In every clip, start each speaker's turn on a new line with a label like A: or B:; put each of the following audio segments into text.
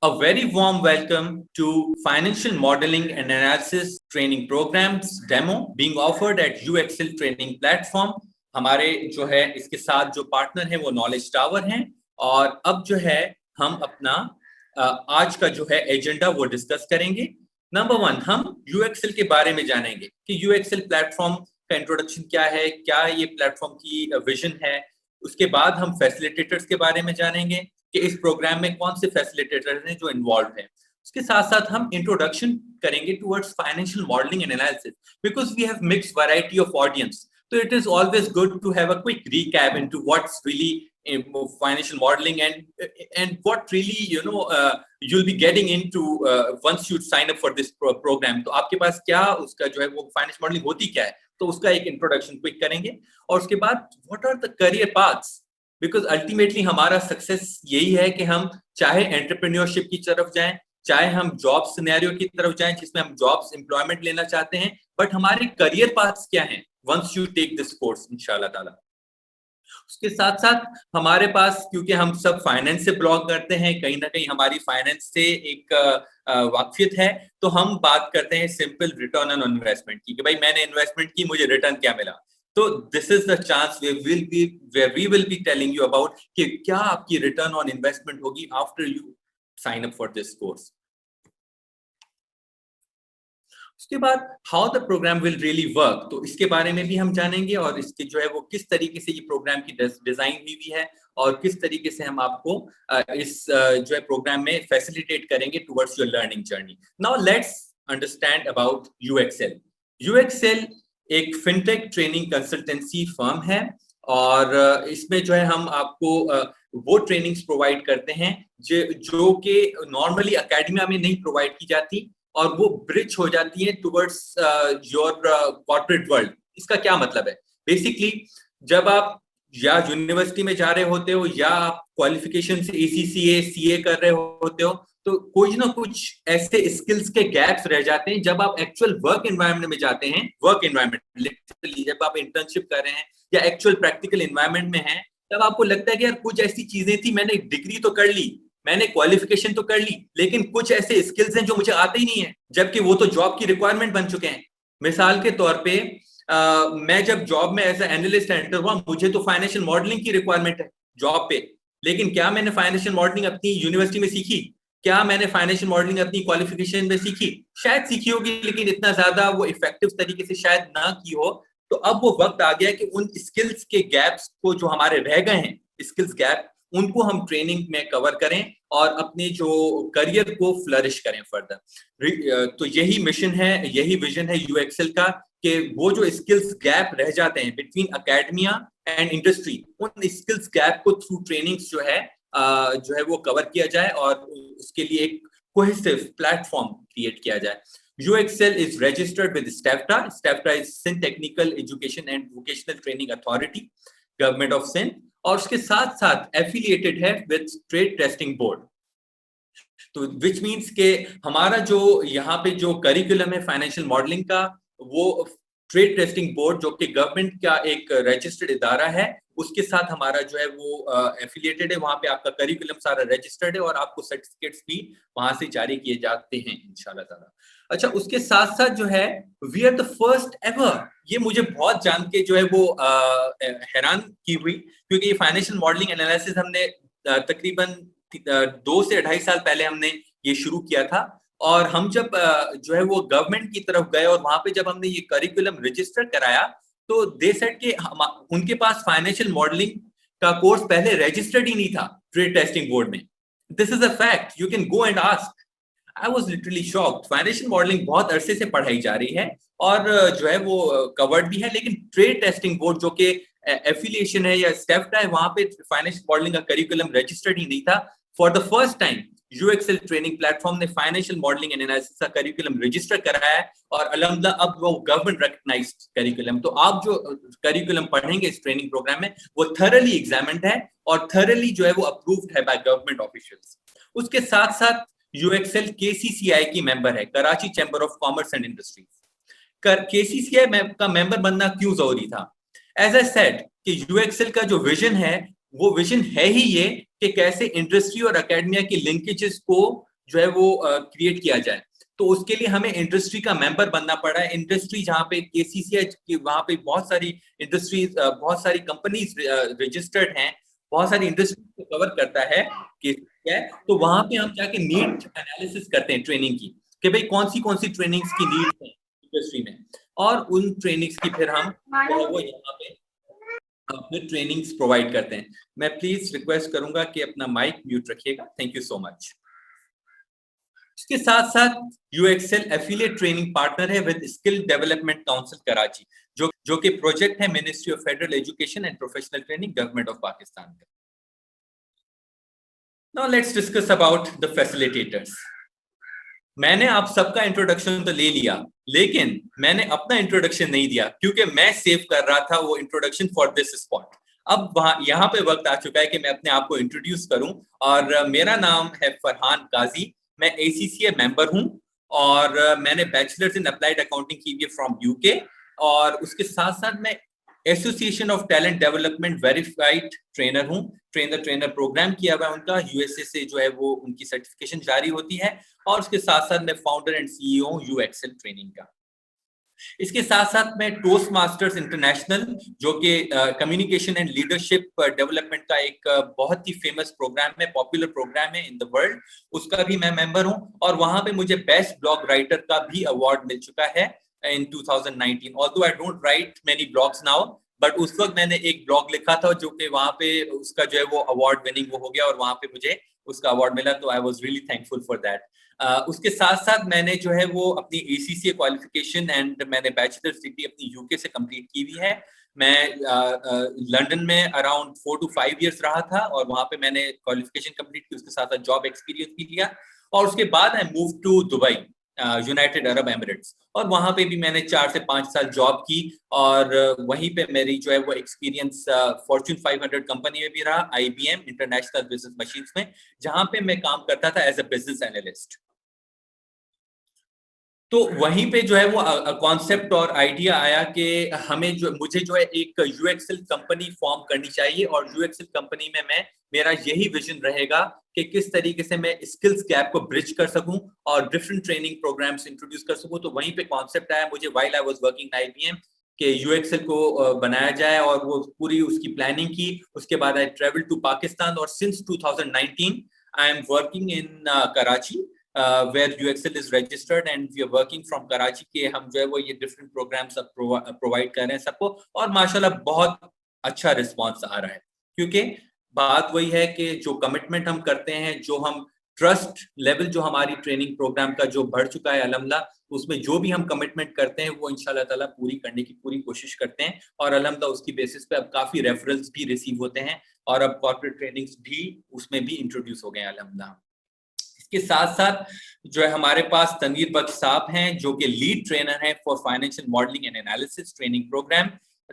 A: A very warm welcome to Financial Modeling and Analysis Training Programs demo being offered at UXL Training Platform. हमारे जो है इसके साथ जो पार्टनर हैं वो नॉलेज टावर हैं और अब जो है हम अपना आज का जो है एजेंडा वो डिस्कस करेंगे। नंबर 1 हम UXL के बारे में जानेंगे कि UXL प्लेटफॉर्म का इंट्रोडक्शन क्या है, क्या ये प्लेटफॉर्म की विजन है। उसके बाद हम फैसिलिटेटर्स के बारे में जानेंगे कि इस प्रोग्राम में कौन से फैसिलिटेटर्स हैं जो इन्वॉल्व हैं। उसके साथ साथ हम इंट्रोडक्शन करेंगे towards financial modelling and analysis because we have mixed variety of audience, so it is always good to have a quick recap into what's really financial modeling and what really you'll be getting into once you sign up for this program. तो आपके पास क्या उसका जो है वो financial modelling होती क्या है, तो उसका एक इंट्रोडक्शन क्विक करेंगे। और उसके बाद what are the career paths, because ultimately हमारा सक्सेस यही है कि हम चाहे एंटरप्रेन्योरशिप की तरफ जाएं, चाहे हम जॉब सिनेरियो की तरफ जाएं जिसमें हम जॉब्स एम्प्लॉयमेंट लेना चाहते हैं, बट हमारे करियर पाथ्स क्या हैं once you take this course इंशाल्लाह ताला। उसके साथ साथ हमारे पास, क्योंकि हम सब फाइनेंस से बिलोंग करते हैं, कहीं ना कहीं हमारी फाइनेंस से एक वाकफियत है, तो हम बात करते हैं सिंपल रिटर्न ऑन इन्वेस्टमेंट की कि भाई मैंने इन्वेस्टमेंट की, मुझे रिटर्न क्या मिला। तो this is the chance where we will be telling you about कि क्या आपकी रिटर्न ऑन इन्वेस्टमेंट होगी after you sign up for this course. उसके बाद how the programme will really work, तो इसके बारे में भी हम जानेंगे और इसके जो है वो किस तरीके से ये प्रोग्राम की डिजाइन हुई है और किस तरीके से हम आपको इस जो है प्रोग्राम में फैसिलिटेट करेंगे towards your learning journey. Now let's understand about UXL। UXL एक फिनटेक ट्रेनिंग कंसल्टेंसी फर्म है और इसमें जो है हम आपको वो ट्रेनिंग्स प्रोवाइड करते हैं जो कि नॉर्मली अकेडमिया में नहीं प्रोवाइड की जाती और वो ब्रिज हो जाती है टुवर्ड्स योर कॉर्पोरेट वर्ल्ड। इसका क्या मतलब है, बेसिकली जब आप या यूनिवर्सिटी में जा रहे होते हो या आप क्वालिफिकेशन से ACCA CA कर रहे होते हो, तो कुछ ना कुछ ऐसे स्किल्स के गैप्स रह जाते हैं जब आप एक्चुअल वर्क एनवायरनमेंट में जाते हैं। वर्क एनवायरनमेंट लिटरली जब आप इंटर्नशिप कर रहे हैं या एक्चुअल प्रैक्टिकल एनवायरनमेंट में हैं, तब आपको लगता है कि यार कुछ ऐसी चीजें थी, मैंने डिग्री तो कर ली, मैंने क्वालिफिकेशन तो कर ली, लेकिन कुछ ऐसे स्किल्स हैं जो मुझे आते ही नहीं है, जबकि वो तो जॉब की रिक्वायरमेंट बन चुके हैं। मिसाल के तौर पे मैं जब जॉब में एज एनालिस्ट एंटर हुआ, मुझे तो फाइनेंशियल मॉडलिंग की रिक्वायरमेंट है जॉब पे, लेकिन क्या मैंने फाइनेंशियल मॉडलिंग अपनी यूनिवर्सिटी में सीखी? क्या मैंने फाइनेंशियल मॉडलिंग अपनी क्वालिफिकेशन में सीखी? शायद सीखी होगी, लेकिन इतना ज्यादा वो इफेक्टिव तरीके से शायद ना की हो। तो अब वो वक्त आ गया कि उन स्किल्स के गैप्स को जो हमारे रह गए हैं, स्किल्स गैप, उनको हम ट्रेनिंग में कवर करें और अपने जो करियर को फ्लरिश करें फर्दर। तो यही मिशन है, यही विजन है UXL का कि वो जो स्किल्स गैप रह जाते हैं बिटवीन एकेडमिया एंड इंडस्ट्री, उन स्किल्स गैप को थ्रू ट्रेनिंग्स जो है वो कवर किया जाए और उसके लिए एक कोहेसिव प्लेटफॉर्म क्रिएट किया जाए। UXL is registered with STEVTA. STEVTA is Sindh Technical Education and Vocational Training Authority, Government of Sindh, और उसके साथ साथ एफिलिएटेड है विद ट्रेड टेस्टिंग बोर्ड। तो विच मीन्स के हमारा जो यहाँ पे जो करिकुलम है फाइनेंशियल मॉडलिंग का, वो ट्रेड टेस्टिंग बोर्ड जो कि गवर्नमेंट का एक रजिस्टर्ड इदारा है, उसके साथ हमारा जो है वो एफिलिएटेड है। वहां पे आपका करिकुलम सारा रजिस्टर्ड है और आपको सर्टिफिकेट्स भी वहां से जारी किए जाते हैं इंशाल्लाह ताला। अच्छा, उसके साथ साथ जो है we are the first ever, ये मुझे बहुत जान के जो है वो हैरान की हुई, क्योंकि ये फाइनेंशियल मॉडलिंग एनालिसिस हमने तकरीबन 2 से 2.5 साल पहले हमने ये शुरू किया था। और हम जब जो है वो गवर्नमेंट की तरफ गए और वहां पे जब हमने ये करिकुलम रजिस्टर कराया, तो दे सेड कि उनके पास फाइनेंशियल मॉडलिंग का कोर्स पहले रजिस्टर्ड ही नहीं था ट्रेड टेस्टिंग बोर्ड में। This is a fact, you can go and ask. I was literally shocked. Financial modelling बहुत अरसे से पढ़ाई जा रही है और जो है वो कवर्ड भी है, लेकिन ट्रेड टेस्टिंग बोर्ड जो कि एफिलिएशन है या स्टेफ्टा है, वहां पे फाइनेंशियल मॉडलिंग का करिकुलम रजिस्टर्ड ही नहीं था। For the first time UXL training platform ने फाइनेंशियल मॉडलिंग एंड एनालिसिस का करिकुलम रजिस्टर कराया है और अल्हम्दुलिल्लाह अब वो गवर्नमेंट रिकॉग्नाइज्ड करिकुलम। तो आप जो करिकुलम पढ़ेंगे इस ट्रेनिंग प्रोग्राम में, वो थरली एग्जामिन्ड है और थरली जो है वो अप्रूव्ड है बाय गवर्नमेंट ऑफिशियल्स। उसके साथ साथ UXL KCCI की मेंबर है, Karachi chamber of commerce and industries. KCCI का मेंबर बनना क्यों जरूरी था? एज आई सेड कि UXL का जो विजन है, वो विजन है ही ये कि कैसे इंडस्ट्री और एकेडमिया की लिंकेजेस को जो है वो क्रिएट किया जाए। तो उसके लिए हमें इंडस्ट्री का मेंबर बनना पड़ा है। इंडस्ट्री जहाँ पे केसीसीएच की, वहाँ पे बहुत सारी इंडस्ट्रीज, बहुत सारी कंपनीज रजिस्टर्ड हैं, बहुत सारी इंडस्ट्री को कवर करता है केसीसीएच। तो वहाँ पे हम जाके नीड एनालिसिस करते हैं ट्रेनिंग की, कि भाई कौन सी ट्रेनिंग्स की नीड है इंडस्ट्री में, और उन ट्रेनिंग्स की फिर हम जो है वो यहाँ पे अपने ट्रेनिंग्स प्रोवाइड करते हैं। मैं प्लीज रिक्वेस्ट करूंगा कि अपना माइक म्यूट रखिएगा। Thank you so much. इसके साथ साथ यूएक्सएल एफिलिएट ट्रेनिंग पार्टनर है with skill development council Karachi, जो कि प्रोजेक्ट है ministry of federal education and professional training, government of Pakistan का। Now let's discuss about the facilitators. मैंने आप सबका इंट्रोडक्शन तो ले लिया, लेकिन मैंने अपना इंट्रोडक्शन नहीं दिया, क्योंकि मैं सेव कर रहा था वो इंट्रोडक्शन फॉर दिस स्पॉट। अब यहाँ पे वक्त आ चुका है कि मैं अपने आप को इंट्रोड्यूस करूं, और मेरा नाम है फरहान काजी। मैं ACCA मेंबर हूं, और मैंने बैचलर्स इन अप्लाइड अकाउंटिंग की है फ्रॉम यूके, और उसके साथ साथ मैं association of talent development verified trainer हूं। ट्रेनर प्रोग्राम किया हुआ है उनका, यूएसए से जो है वो उनकी सर्टिफिकेशन जारी होती है, और उसके साथ साथ मैं फाउंडर एंड CEO हूं यूएक्सएल ट्रेनिंग का। इसके साथ साथ मैं टोस्ट मास्टर्स इंटरनेशनल, जो कि कम्युनिकेशन एंड लीडरशिप डेवलपमेंट का एक बहुत ही फेमस प्रोग्राम है, पॉपुलर प्रोग्राम है इन द वर्ल्ड, उसका भी मैं मेंबर हूं, और वहां पे मुझे बेस्ट ब्लॉग राइटर का भी अवार्ड मिल चुका है in 2019। Although I don't write many blogs now, but उस वक्त मैंने एक ब्लॉग लिखा था जो कि वहां पे उसका जो है वो अवार्ड विनिंग वो हो गया, और वहां पे मुझे उसका अवार्ड मिला, तो I was really thankful for that. उसके साथ साथ मैंने जो है वो अपनी ACCA क्वालिफिकेशन एंड मैंने बैचलर्स डिग्री अपनी यूके से कंप्लीट की हुई है। मैं लंदन में अराउंड 4 to 5 years रहा था, और वहां पे मैंने क्वालिफिकेशन कंप्लीट की, उसके साथ साथ जॉब एक्सपीरियंस भी लिया, और उसके बाद I move to Dubai, United Arab Emirates, और वहां पे भी मैंने 4 से 5 साल जॉब की, और वहीं पे मेरी जो है वो एक्सपीरियंस फॉर्च्यून 500 कंपनी में भी रहा, IBM इंटरनेशनल बिजनेस मशीन्स में, जहां पे मैं काम करता था एज अ बिजनेस एनालिस्ट। तो वहीं पे जो है वो कॉन्सेप्ट और आइडिया आया कि मुझे जो है एक यूएक्सएल कंपनी फॉर्म करनी चाहिए, और यूएक्सएल कंपनी में मेरा यही विजन रहेगा कि किस तरीके से मैं स्किल्स गैप को ब्रिज कर सकूं और डिफरेंट ट्रेनिंग प्रोग्राम्स इंट्रोड्यूस कर सकूं। तो वहीं पे कॉन्सेप्ट आया मुझे while I was working IBM कि यूएक्सएल को बनाया जाए, और वो पूरी उसकी प्लानिंग की। उसके बाद आई ट्रेवल टू पाकिस्तान, और since 2019 I am working in Karachi, where UXL is registered and we are working from Karachi के हम जो है वो ये different programs सब provide कर रहे हैं सबको, और माशाल्लाह बहुत अच्छा रिस्पांस आ रहा है। क्योंकि बात वही है कि जो कमिटमेंट हम करते हैं, जो हम ट्रस्ट लेवल जो हमारी ट्रेनिंग प्रोग्राम का जो बढ़ चुका है अल्हम्दुलिल्लाह, उसमें जो भी हम कमिटमेंट करते हैं वो इंशाल्लाह ताला पूरी करने की पूरी कोशिश करते हैं, और अल्हम्दुलिल्लाह उसकी बेसिस पे अब काफी रेफरल्स भी रिसीव होते हैं, और अब कॉर्पोरेट ट्रेनिंग्स भी उसमें भी इंट्रोड्यूस हो गए हैं अल्हम्दुलिल्लाह। इसके साथ साथ जो है हमारे पास तनवीर बख्श साहब हैं, जो कि लीड ट्रेनर हैं for financial modelling and analysis training programme.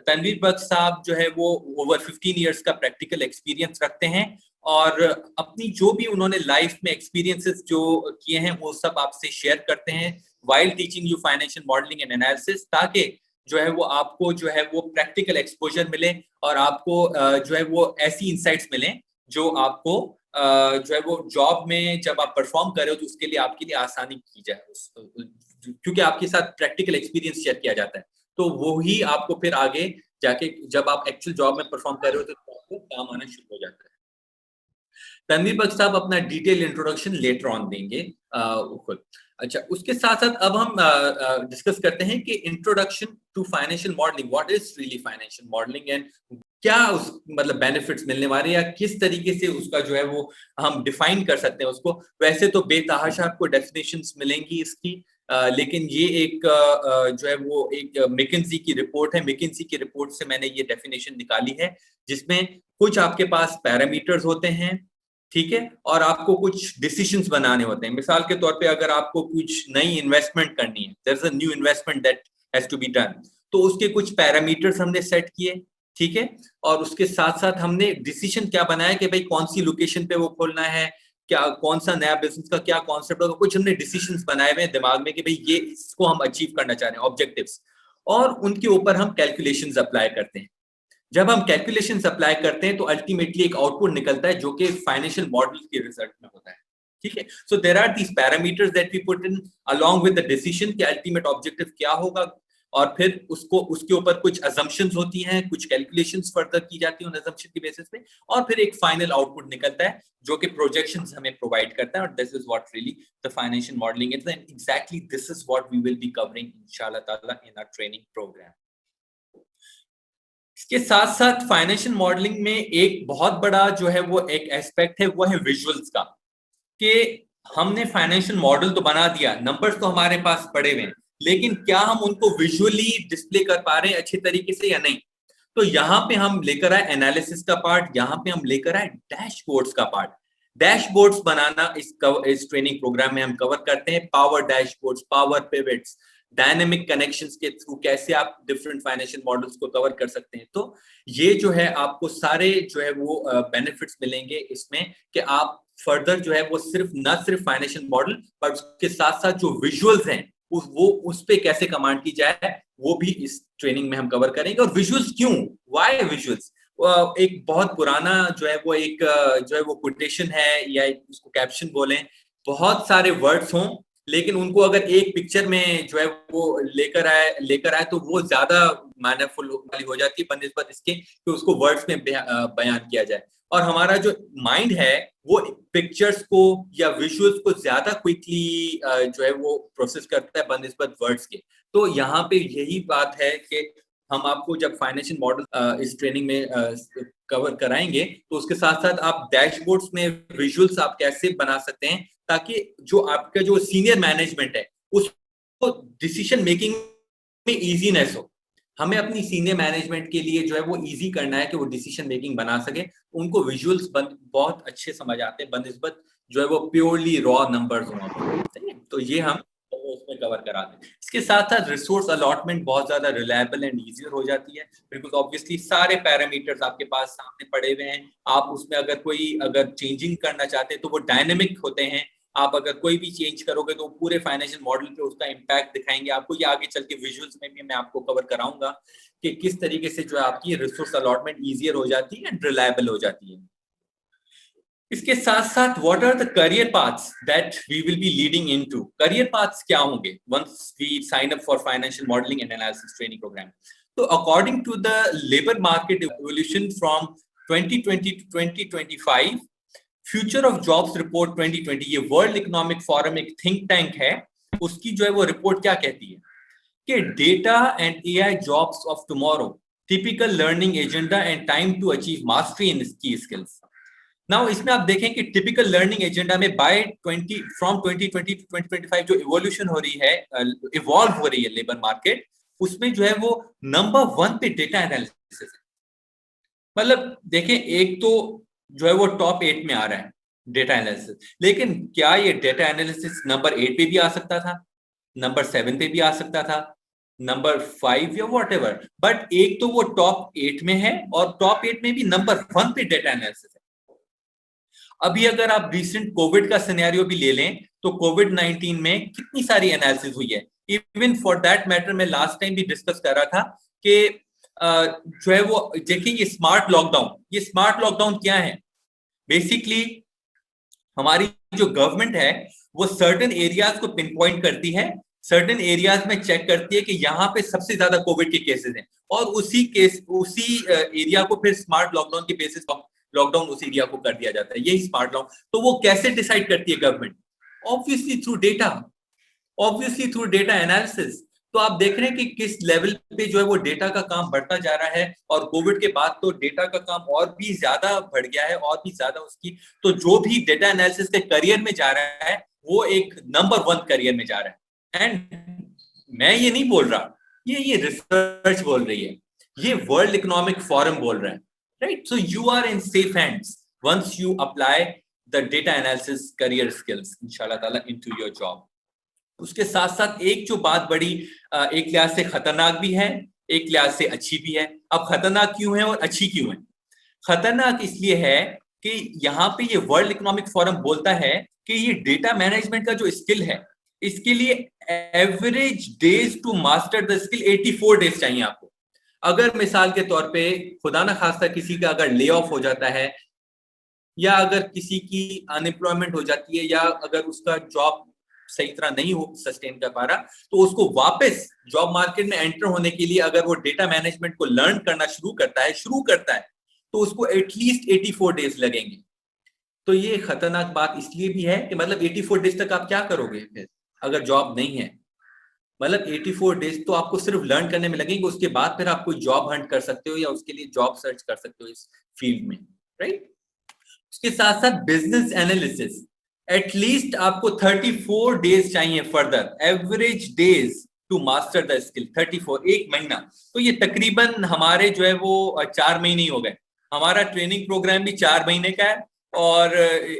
A: Tanveer Bakhsh साहब जो है वो ओवर 15 इयर्स का प्रैक्टिकल एक्सपीरियंस रखते हैं, और अपनी जो भी उन्होंने लाइफ में एक्सपीरियंसेस जो किए हैं वो सब आपसे शेयर करते हैं while teaching you financial modelling and analysis, ताकि जो है वो आपको जो है वो प्रैक्टिकल एक्सपोजर मिले, और आपको जो है वो ऐसी इंसाइट्स मिले जो आपको जो है वो जॉब में जब आप परफॉर्म कर रहे हो तो उसके लिए आपके लिए आसानी की जाए, क्योंकि आपके साथ प्रैक्टिकल एक्सपीरियंस शेयर किया जाता है, तो वो ही आपको फिर आगे जाके जब आप एक्चुअल जॉब में परफॉर्म कर रहे हो तो आपको काम आना शुरू हो जाता है। तनवीर बख्श साहब अपना डिटेल इंट्रोडक्शन लेटर ऑन देंगे खुद। अच्छा, उसके साथ साथ अब हम डिस्कस करते हैं कि introduction to financial modelling, what is really financial modelling, and क्या उस मतलब बेनिफिट्स मिलने वाले, या किस तरीके से उसका जो है वो हम डिफाइन कर सकते हैं उसको। वैसे तो बेतहाशा आपको डेफिनेशंस मिलेंगी इसकी, लेकिन ये एक जो है वो एक मैकिन्जी की रिपोर्ट है। मैकिन्जी की रिपोर्ट से मैंने ये डेफिनेशन निकाली है, जिसमें कुछ आपके पास पैरामीटर्स होते हैं, ठीक है, और आपको कुछ डिसीजंस बनाने होते हैं। मिसाल के तौर पे अगर आपको कुछ नई इन्वेस्टमेंट करनी है, there is a new investment that has to be done, तो उसके कुछ पैरामीटर्स हमने सेट किए, ठीक है, और उसके साथ साथ हमने डिसीजन क्या बनाया कि भाई कौन सी लोकेशन पे वो खोलना है, क्या कौन सा नया बिजनेस का क्या कॉन्सेप्ट होगा, कुछ हमने डिसीजंस बनाए हुए हैं दिमाग में कि भाई ये इसको हम अचीव करना चाह रहे हैं, ऑब्जेक्टिव्स, और उनके ऊपर हम कैलकुलेशंस अप्लाई करते हैं। जब हम कैलकुलेशंस अप्लाई करते हैं तो अल्टीमेटली एक आउटपुट निकलता है जो कि फाइनेंशियल मॉडल के रिजल्ट में होता है, ठीक है। So there are these parameters that we put in along with the decision कि अल्टीमेट ऑब्जेक्टिव क्या होगा, और फिर उसको उसके ऊपर कुछ assumptions होती हैं, कुछ calculations फर्दर की जाती हैं उन assumption की बेसिस पे, और फिर एक फाइनल आउटपुट निकलता है जो कि projections हमें प्रोवाइड करता है। और this is what really the financial modeling is, and exactly this is what we will be covering inshallah ताला in our training program. इसके साथ साथ फाइनेंशियल मॉडलिंग में एक बहुत बड़ा जो है वो एक एस्पेक्ट है, वो है विजुअल्स का, कि हमने फाइनेंशियल मॉडल तो बना दिया, नंबर्स तो हमारे पास पड़े हुए हैं, लेकिन क्या हम उनको विजुअली डिस्प्ले कर पा रहे हैं अच्छे तरीके से या नहीं। तो यहाँ पे हम लेकर आए एनालिसिस का पार्ट, यहाँ पे हम लेकर आए डैशबोर्ड्स का पार्ट। डैशबोर्ड्स बनाना इस ट्रेनिंग प्रोग्राम में हम कवर करते हैं, power dashboards, power pivots, dynamic connections के थ्रू कैसे आप डिफरेंट फाइनेंशियल मॉडल्स को कवर कर सकते हैं। तो ये जो है आपको सारे जो है वो बेनिफिट्स मिलेंगे इसमें, कि आप फर्दर जो है वो सिर्फ फाइनेंशियल मॉडल, पर उसके साथ साथ जो विजुअल्स हैं उस पे कैसे कमांड की जाए वो भी इस ट्रेनिंग में हम कवर करेंगे। और विजुअल्स क्यों, व्हाई विजुअल्स? एक बहुत पुराना जो है वो कोटेशन है, या उसको कैप्शन बोलें, बहुत सारे वर्ड्स हों लेकिन उनको अगर एक पिक्चर में जो है वो लेकर आए तो वो ज्यादा मायनेफुल वाली हो जाती है बनिस्बत इसके कि उसको वर्ड्स में बयान किया जाए। और हमारा जो माइंड है वो पिक्चर्स को या विजुअल्स को ज्यादा क्विकली जो है वो प्रोसेस करता है बनिस्बत वर्ड्स के। तो यहाँ पे यही बात है कि हम आपको जब फाइनेंशियल मॉडल इस ट्रेनिंग में कवर कराएंगे तो उसके साथ साथ आप डैशबोर्ड्स में विजुअल्स आप कैसे बना सकते हैं, ताकि जो आपका जो सीनियर मैनेजमेंट है उसको डिसीजन मेकिंग में इजीनेस हो। हमें अपनी सीनियर मैनेजमेंट के लिए जो है वो इजी करना है कि वो डिसीजन मेकिंग बना सके, उनको विजुअल्स बहुत अच्छे समझ आते हैं बनिस्बत जो है वो प्योरली रॉ नंबर्स हों। तो ये हम उसमें कवर कराते हैं। इसके साथ साथ रिसोर्स अलॉटमेंट बहुत ज्यादा रिलायबल एंड इजियर हो जाती है, बिकॉज ऑब्वियसली सारे पैरामीटर्स आपके पास सामने पड़े हुए हैं। आप उसमें अगर चेंजिंग करना चाहते हैं तो वो डायनेमिक होते हैं। आप अगर कोई भी चेंज करोगे तो पूरे फाइनेंशियल मॉडल पे उसका इम्पैक्ट दिखाएंगे आपको। ये आगे चल के विजुअल्स में भी मैं आपको कवर कराऊंगा कि किस तरीके से जो है आपकी रिसोर्स अलॉटमेंट इजियर हो जाती है एंड रिलायबल हो जाती है। इसके साथ साथ what are the career paths that we will be leading into. Career paths क्या होंगे once we sign up for financial modelling and analysis training programme? तो according to the labour market evolution from 2020 to 2025, future of jobs report 2020, ये world economic forum एक think tank है, उसकी जो है वो रिपोर्ट क्या कहती है कि data and AI jobs of tomorrow, typical learning agenda and time to achieve mastery in key skills. Now इसमें आप देखें कि टिपिकल लर्निंग एजेंडा में फ्रॉम 2020 टू 2025 जो इवोल्यूशन हो रही है, इवॉल्व हो रही है लेबर मार्केट, उसमें जो है वो नंबर 1 पे डेटा एनालिसिस है। मतलब देखें, एक तो जो है वो टॉप 8 में आ रहा है डेटा एनालिसिस, लेकिन क्या ये डेटा एनालिसिस नंबर 8 पे भी आ सकता था, नंबर 7 पे भी आ सकता था, नंबर 5 या व्हाटएवर, बट एक तो वो टॉप 8 में है और टॉप 8 में भी नंबर 1 पे डेटा एनालिसिस है। अभी अगर आप रिसेंट कोविड का सिनेरियो भी ले लें तो कोविड-19 में कितनी सारी एनालिसिस हुई है। इवन फॉर दैट मैटर मैं लास्ट टाइम भी डिस्कस कर रहा था कि जो है वो देखिए ये स्मार्ट लॉकडाउन क्या है। बेसिकली हमारी जो गवर्नमेंट है वो सर्टेन एरियाज को पिन पॉइंट करती है, सर्टेन एरियाज में चेक करती है कि यहाँ पे सबसे ज्यादा कोविड के केसेस हैं, और उसी एरिया को फिर स्मार्ट लॉकडाउन के बेसिस लॉकडाउन उस एरिया को कर दिया जाता है। यही स्मार्ट लॉकडाउन। तो वो कैसे डिसाइड करती है government? Obviously through data analysis. तो आप देख रहे हैं कि किस लेवल पे जो है वो डेटा का काम बढ़ता जा रहा है, और कोविड के बाद तो डेटा का काम और भी ज्यादा बढ़ गया है, और भी ज्यादा उसकी। तो जो भी डेटा एनालिसिस के करियर में जा रहा है वो एक नंबर 1 करियर में जा रहा है। एंड मैं ये नहीं बोल रहा, ये रिसर्च बोल रही है, ये वर्ल्ड इकोनॉमिक फोरम बोल रहा है, right? So you are in safe hands once you apply the data analysis career skills इंशाल्लाह ताला इनटू योर जॉब। उसके साथ साथ एक जो बात बड़ी एक लिहाज से खतरनाक भी है, एक लिहाज से अच्छी भी है। अब खतरनाक क्यों है और अच्छी क्यों है? खतरनाक इसलिए है कि यहाँ पे ये वर्ल्ड इकोनॉमिक फोरम बोलता है कि ये डेटा मैनेजमेंट का जो स्किल है, इसके लिए average days to master the skill 84 days चाहिए आपको। अगर मिसाल के तौर पे खुदा ना खास्ता किसी का अगर ले ऑफ हो जाता है या अगर किसी की अनएम्प्लॉयमेंट हो जाती है, या अगर उसका जॉब सही तरह नहीं हो सस्टेन कर पा रहा, तो उसको वापस जॉब मार्केट में एंटर होने के लिए अगर वो डेटा मैनेजमेंट को लर्न करना शुरू करता है तो उसको एटलीस्ट 84 डेज लगेंगे। तो ये खतरनाक बात इसलिए भी है कि मतलब 84 डेज तक आप क्या करोगे फिर अगर जॉब नहीं है। मतलब 84 डेज तो आपको सिर्फ लर्न करने में लगेंगे, उसके बाद फिर आप कोई जॉब हंट कर सकते हो या उसके लिए जॉब सर्च कर सकते हो इस फील्ड में, राइट। उसके साथ साथ बिजनेस एनालिसिस, एटलीस्ट आपको 34 डेज चाहिए further, average days to master the skill 34, एक महीना। तो ये तकरीबन हमारे जो है वो 4 महीने ही हो गए। हमारा ट्रेनिंग प्रोग्राम भी 4 महीने का है, और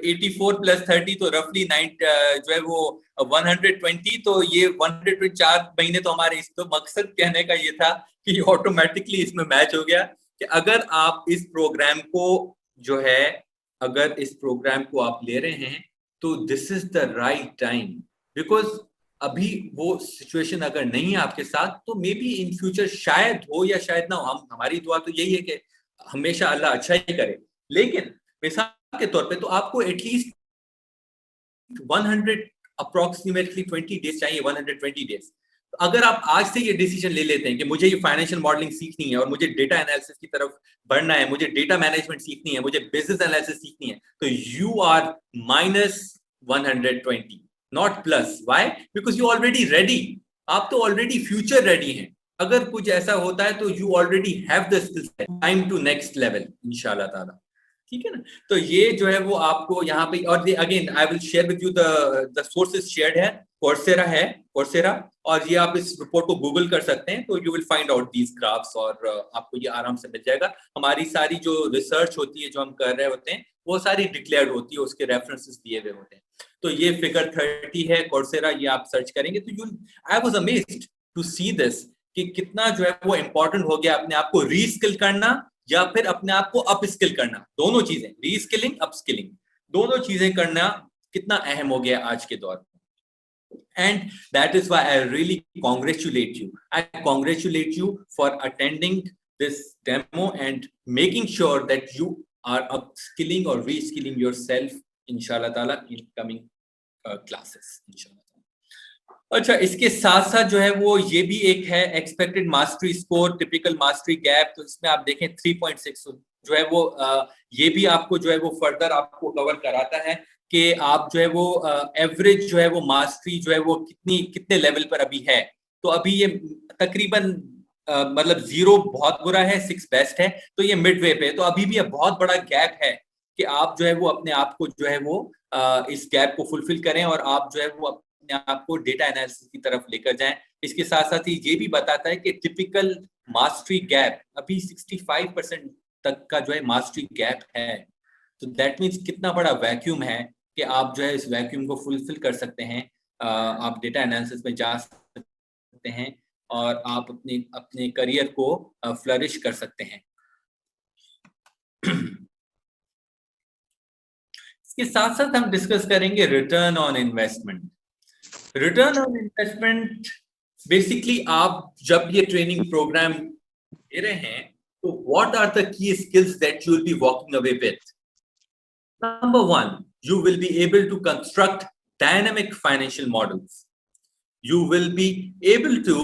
A: 84 प्लस 30 तो रफली 9 जो है वो 120। तो ये 104 महीने तो हमारे, इस तो मकसद कहने का ये था कि ऑटोमेटिकली इसमें मैच हो गया कि अगर आप इस प्रोग्राम को जो है, अगर इस प्रोग्राम को आप ले रहे हैं तो this is the right time. Because अभी वो सिचुएशन अगर नहीं है आपके साथ तो मे बी इन फ्यूचर शायद हो या शायद ना हो। हम, हमारी दुआ तो यही है कि हमेशा अल्लाह अच्छा ही करे, लेकिन मिसाल के तौर पे तो आपको एटलीस्ट 100 अप्रोक्सीमेटली 20 डेज चाहिए, 120 डेज। तो अगर आप आज से ये डिसीजन ले लेते हैं कि मुझे ये फाइनेंशियल मॉडलिंग सीखनी है और मुझे डेटा एनालिसिस की तरफ बढ़ना है, मुझे डेटा मैनेजमेंट सीखनी है, मुझे बिजनेस एनालिसिस सीखनी है, तो you are minus 120 not plus. Why? Because you already ready, आप तो ऑलरेडी फ्यूचर रेडी हैं। अगर कुछ ऐसा होता है तो you already have the skills, time to next level इंशाल्लाह ताला। ठीक है ना। तो ये जो है वो आपको यहाँ पे, और again I will share with you the sources shared है, कोर्सेरा, और ये आप इस रिपोर्ट को गूगल कर सकते हैं तो you will find out these graphs, और आपको ये आराम से मिल जाएगा। हमारी सारी जो रिसर्च होती है, जो हम कर रहे होते हैं, वो सारी डिक्लेयर्ड होती है, उसके रेफरेंसेस दिए हुए होते हैं। तो ये फिगर 30 है कोर्सेरा, ये आप सर्च करेंगे तो you, I was amazed to see this कि कितना जो है वो इंपॉर्टेंट हो गया अपने आप को रीस्किल करना या फिर अपने आप को अप स्किल करना। दोनों चीजें, रीस्किलिंग, अप स्किलिंग, दोनों चीजें करना कितना अहम हो गया आज के दौर में। And that is why I really congratulate you. I congratulate you for attending this demo and making sure that you are upskilling or reskilling yourself, inshallah ta'ala, in coming classes, inshallah. अच्छा, इसके साथ साथ जो है वो ये भी एक है expected mastery score, typical mastery gap. तो इसमें आप देखें 3.6 जो है वो ये भी आपको जो है वो फर्दर आपको कवर कराता है कि आप जो है वो एवरेज जो है वो मास्टरी जो है वो कितने लेवल पर अभी है। तो अभी ये तकरीबन मतलब 0 बहुत बुरा है, 6 बेस्ट है, तो ये मिडवे पे। तो अभी भी बहुत बड़ा गैप है कि आप जो है वो अपने आप को जो है वो इस गैप को फुलफिल करें और आप जो है वो अपने आप को डेटा एनालिसिस की तरफ लेकर जाएं। इसके साथ साथ ही ये भी बताता है कि टिपिकल मास्टरी गैप अभी 65% तक का जो है मास्टरी गैप है। तो दैट मीन्स कितना बड़ा वैक्यूम है कि आप जो है इस वैक्यूम को फुलफिल कर सकते हैं। आप डेटा एनालिसिस में जा सकते हैं और आप अपने अपने करियर को फ्लरिश कर सकते हैं। इसके साथ साथ हम डिस्कस करेंगे return on investment. Return on investment basically आप जब ये ट्रेनिंग प्रोग्राम दे रहे हैं तो what are the key skills that you will be walking away with. Number one, you will be able to construct dynamic financial models. You will be able to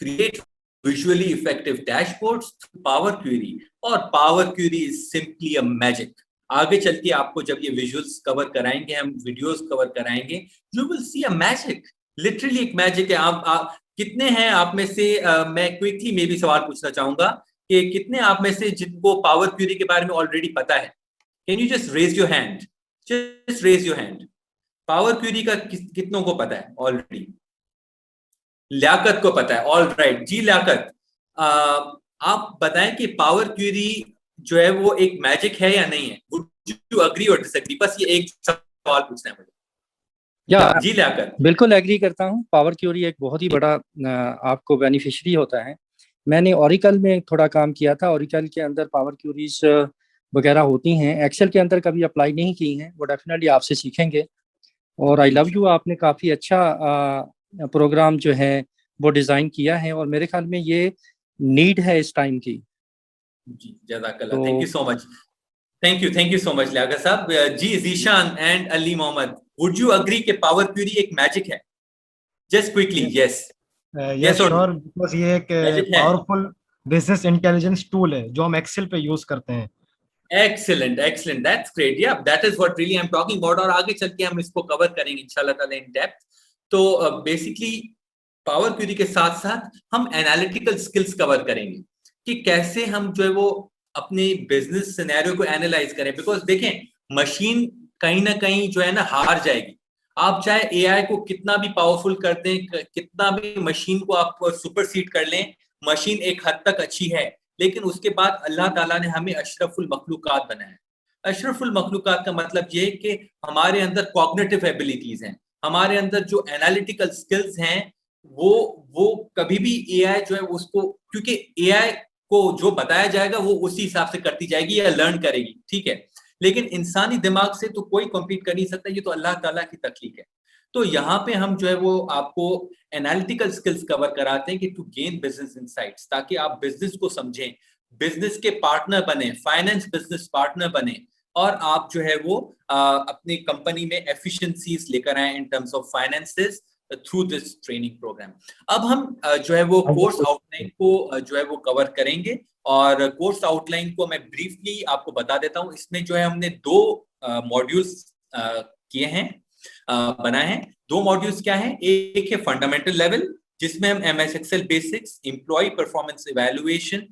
A: create visually effective dashboards through Power Query, और Power Query is simply a magic. आगे चल के आपको जब ये visuals cover कराएंगे, हम videos cover कराएंगे, you will see a magic. Literally एक मैजिक है। आप कितने हैं आप में से मैं क्विकली में भी सवाल पूछना चाहूंगा कि कितने आप में से जिनको पावर क्वेरी के बारे में ऑलरेडी पता है? Can you just raise your hand? Just raise your hand. Power query का कितनों को पता है ऑलरेडी? लियाकत को पता है, ऑल राइट जी लियाकत। आप बताएं कि पावर क्वेरी जो है वो एक मैजिक है या नहीं है? Would you agree or disagree? बस ये एक सवाल पूछना है मुझे।
B: या
A: जी लियाकत।
B: बिल्कुल एग्री करता हूँ। पावर क्वेरी एक बहुत ही बड़ा आपको बेनिफिशियरी होता है। मैंने ओरेकल में थोड़ा काम किया था। ओरेकल के अंदर पावर क्वेरीज वगैरह होती हैं। एक्सेल के अंदर कभी अप्लाई नहीं की हैं, वो डेफिनेटली आपसे सीखेंगे। और आई लव यू, आपने काफ़ी अच्छा प्रोग्राम जो है वो डिज़ाइन किया है और मेरे ख्याल में ये नीड है इस टाइम की।
A: जी जज़ाकल्लाह, thank you so much. Thank you so much, Liaquat साहब। जी, Zishan and Ali Mohammed, would you agree कि पावर क्यूरी एक मैजिक है? Just quickly, yes.
C: Yes
A: Yes or no?
C: Sure, because ये एक
A: मैजिक है।
C: पावरफुल बिजनेस इंटेलिजेंस टूल है जो हम एक्सेल पे यूज करते हैं।
A: Excellent, excellent. That's great. Yeah, that is what really I'm talking about. और आगे चल के हम इसको कवर करेंगे इंशाल्लाह ताला इन डेप्थ। तो बेसिकली पावर क्यूरी के साथ साथ हम एनालिटिकल स्किल्स कवर करेंगे कि कैसे हम जो है वो अपने बिजनेस सिनेरियो को एनालाइज करें। बिकॉज देखें, मशीन कहीं ना कहीं जो है ना हार जाएगी। आप चाहे एआई को कितना भी पावरफुल कर दें, कितना भी मशीन को आप सुपरसीड कर लें, मशीन एक हद तक अच्छी है, लेकिन उसके बाद अल्लाह ताला ने हमें अशरफुल मखलूकात बनाया है। अशरफुल मखलूकात का मतलब ये है कि हमारे अंदर कॉग्निटिव एबिलिटीज हैं, हमारे अंदर जो एनालिटिकल स्किल्स हैं, वो कभी भी एआई जो है उसको, क्योंकि एआई को जो बताया जाएगा वो उसी हिसाब से करती जाएगी या लर्न करेगी, ठीक है। लेकिन इंसानी दिमाग से तो कोई कम्पीट कर नहीं सकता, ये तो अल्लाह ताला की तख्लीक है। तो यहाँ पे हम जो है वो आपको एनालिटिकल स्किल्स कवर कराते हैं कि टू गेन बिजनेस इनसाइट्स, ताकि आप बिजनेस को समझें, बिजनेस के पार्टनर बने, फाइनेंस बिजनेस पार्टनर बने, और आप जो है वो अपनी कंपनी में एफिशिएंसीज लेकर आए in terms of finances through this training programme. अब हम जो है वो कोर्स आउटलाइन को जो है वो कवर करेंगे, और कोर्स आउटलाइन को मैं ब्रीफली आपको बता देता हूँ। इसमें जो है हमने 2 मॉड्यूल्स किए हैं, बनाए हैं। 2 मॉड्यूल्स क्या है, एक है फंडामेंटल लेवल जिसमें हम MS Excel basics, employ performance evaluation,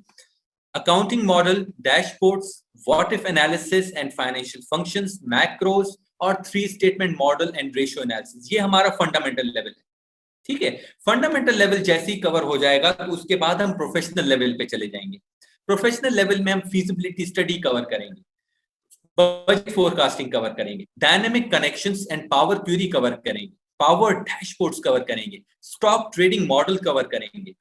A: accounting model, dashboards, what if analysis and financial functions, macros और 3 statement model and ratio analysis. ये हमारा फंडामेंटल लेवल है, ठीक है। फंडामेंटल लेवल जैसे ही कवर हो जाएगा तो उसके बाद हम प्रोफेशनल लेवल पे चले जाएंगे। प्रोफेशनल लेवल में हम फीजिबिलिटी स्टडी कवर करेंगे, बजट फोरकास्टिंग कवर करेंगे, dynamic connections and power query cover करेंगे, पावर डैशबोर्ड्स कवर करेंगे, स्टॉक ट्रेडिंग मॉडल कवर करेंगे,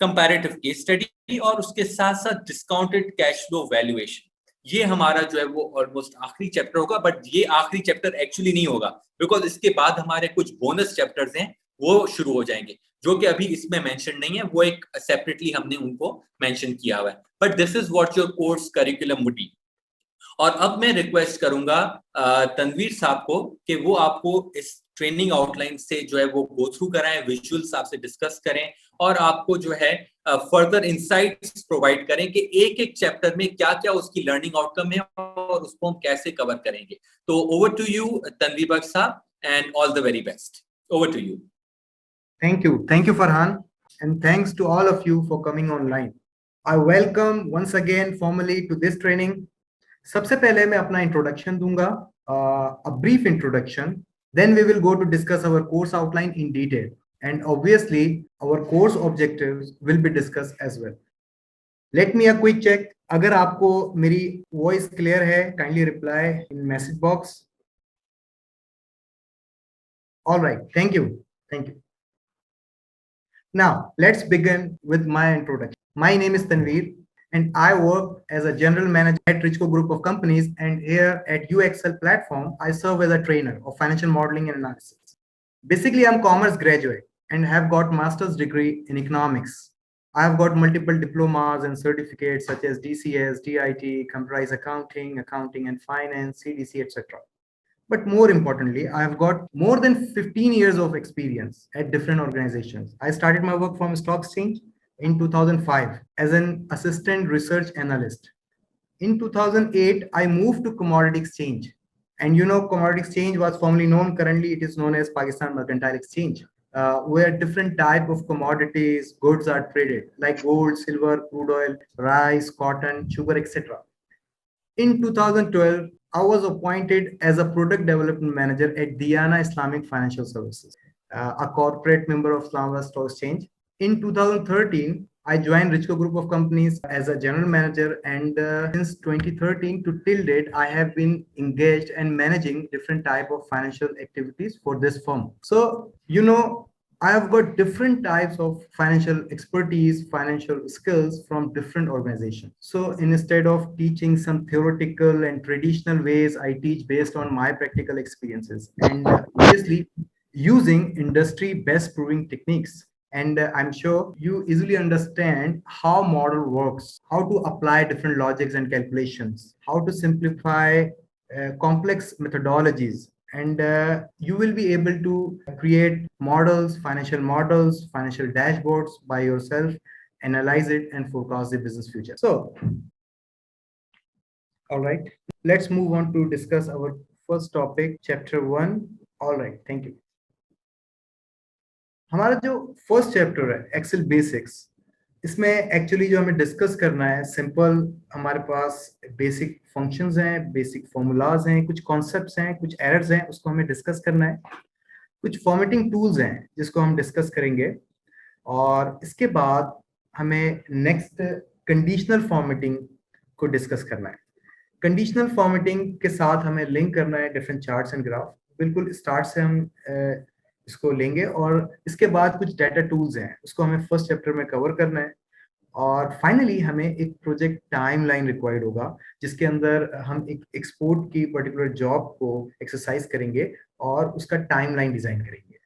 A: कंपैरेटिव केस स्टडी, और उसके साथ साथ डिस्काउंटेड कैश फ्लो वैल्यूएशन। ये हमारा जो है वो ऑलमोस्ट आखिरी चैप्टर होगा, बट ये आखिरी चैप्टर एक्चुअली नहीं होगा, बिकॉज इसके बाद हमारे कुछ बोनस चैप्टर्स हैं वो शुरू हो जाएंगे, जो कि अभी इसमें मेंशन नहीं है, वो एक सेपरेटली हमने उनको मेंशन किया हुआ है। But this is what your course curriculum would be. और अब मैं रिक्वेस्ट करूंगा तनवीर साहब को कि वो आपको इस ट्रेनिंग आउटलाइन से जो है वो गो थ्रू कराएं, विजुअल्स आपसे डिस्कस करें, और आपको जो है फर्दर इंसाइट्स प्रोवाइड करें कि एक एक चैप्टर में क्या क्या उसकी लर्निंग आउटकम है और उसको हम कैसे कवर करेंगे। तो over to you Tanveer Bakhsh साहब, and all the very best. Over to you.
D: Thank you, Farhan, and thanks to all of you for coming online. I welcome once again formally to this training. सबसे पहले मैं अपना introduction दूंगा, a brief introduction. Then we will go to discuss our course outline in detail, and obviously our course objectives will be discussed as well. Let me a quick check. अगर आपको मेरी voice clear है, kindly reply in message box. All right, thank you. Now, let's begin with my introduction. My name is Tanveer, and I work as a general manager at Richco Group of Companies, and here at UXL platform, I serve as a trainer of financial modeling and analysis. Basically, I'm commerce graduate and have got master's degree in economics. I have got multiple diplomas and certificates such as DCS, DIT, computerized accounting, accounting and finance, CDC, etc. But more importantly, I have got more than 15 years of experience at different organizations. I started my work from Stock Exchange in 2005 as an assistant research analyst. In 2008, I moved to Commodity Exchange. And you know, Commodity Exchange was formerly known, currently it is known as Pakistan Mercantile Exchange, where different type of commodities, goods are traded, like gold, silver, crude oil, rice, cotton, sugar, etc. In 2012, I was appointed as a product development manager at Diana Islamic Financial Services, a corporate member of Islamabad Stock Exchange. In 2013, I joined Richco Group of Companies as a general manager, and since 2013 to till date, I have been engaged and managing different type of financial activities for this firm. So, you know, I have got different types of financial expertise, financial skills from different organizations. So instead of teaching some theoretical and traditional ways, I teach based on my practical experiences and obviously using industry best proving techniques. and I'm sure you easily understand how model works, how to apply different logics and calculations, how to simplify complex methodologies, and you will be able to create models, financial dashboards by yourself, analyze it, and forecast the business future. So, all right, let's move on to discuss our first topic, chapter 1. All right, thank you. हमारा जो first chapter है Excel basics, इसमें actually जो हमें discuss करना है simple, हमारे पास basic functions हैं, बेसिक फॉर्मूलाज हैं, कुछ कॉन्सेप्ट्स हैं, कुछ एरर्स हैं, उसको हमें डिस्कस करना है। कुछ फॉर्मेटिंग टूल्स हैं जिसको हम डिस्कस करेंगे, और इसके बाद हमें नेक्स्ट कंडीशनल फॉर्मेटिंग को डिस्कस करना है। कंडीशनल फॉर्मेटिंग के साथ हमें लिंक करना है डिफरेंट चार्ट्स एंड ग्राफ। बिल्कुल स्टार्ट से हम इसको लेंगे, और इसके बाद कुछ डाटा टूल्स हैं उसको हमें फर्स्ट चैप्टर में कवर करना है, और फाइनली हमें एक प्रोजेक्ट टाइमलाइन रिक्वायर्ड होगा जिसके अंदर हम एक एक्सपोर्ट की पर्टिकुलर जॉब को एक्सरसाइज करेंगे और उसका टाइमलाइन डिजाइन करेंगे।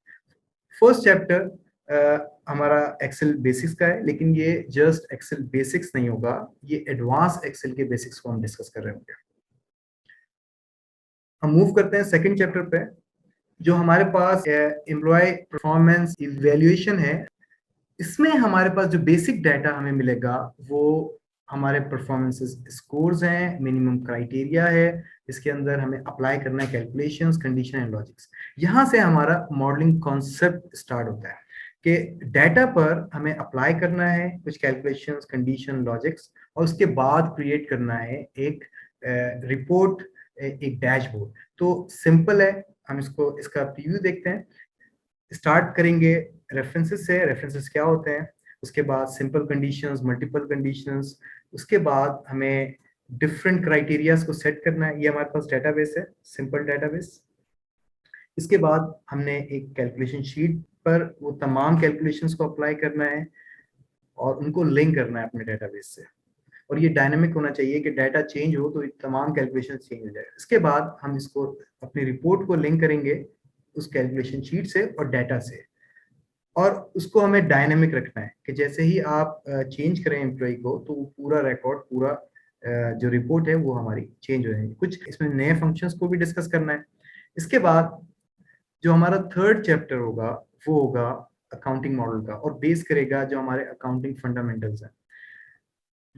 D: फर्स्ट चैप्टर हमारा एक्सेल बेसिक्स का है, लेकिन ये जस्ट एक्सेल बेसिक्स नहीं होगा, ये एडवांस एक्सेल के बेसिक्स को हम डिस्कस कर रहे होंगे। हम मूव करते हैं सेकंड चैप्टर पे, जो हमारे पास एम्प्लॉय परफॉर्मेंस इवैल्यूएशन है। इसमें हमारे पास जो बेसिक डाटा हमें मिलेगा वो हमारे परफॉर्मेंसेस स्कोर्स हैं, मिनिमम क्राइटेरिया है, इसके अंदर हमें अप्लाई करना है कैलकुलेशंस, कंडीशन एंड लॉजिक्स। यहाँ से हमारा मॉडलिंग कॉन्सेप्ट स्टार्ट होता है कि डाटा पर हमें अप्लाई करना है कुछ कैलकुलेशंस, कंडीशन, लॉजिक्स, और उसके बाद क्रिएट करना है एक रिपोर्ट, एक डैशबोर्ड। तो सिंपल है, हम इसका प्रीव्यू देखते हैं। स्टार्ट करेंगे रेफरेंसेस से। रेफरेंसेस क्या होते हैं, उसके बाद सिंपल कंडीशंस, मल्टीपल कंडीशंस, उसके बाद हमें डिफरेंट क्राइटेरियाज को सेट करना है। ये हमारे पास डेटाबेस है, सिंपल डेटाबेस। इसके बाद हमने एक कैलकुलेशन शीट पर वो तमाम कैलकुलेशंस को अप्लाई करना है और उनको लिंक करना है अपने डेटाबेस से, और ये डायनामिक होना चाहिए कि डाटा चेंज हो तो तमाम कैलकुलेशन चेंज हो जाए। इसके बाद हम इसको अपनी रिपोर्ट को लिंक करेंगे उस कैलकुलेशन शीट से और डाटा से, और उसको हमें डायनामिक रखना है कि जैसे ही आप चेंज करें एम्प्लॉय को तो पूरा रिकॉर्ड, पूरा जो रिपोर्ट है वो हमारी चेंज हो जाएगी। कुछ इसमें नए फंक्शंस को भी डिस्कस करना है। इसके बाद जो हमारा थर्ड चैप्टर होगा वो होगा अकाउंटिंग मॉडल का, और बेस करेगा जो हमारे अकाउंटिंग फंडामेंटल्स हैं।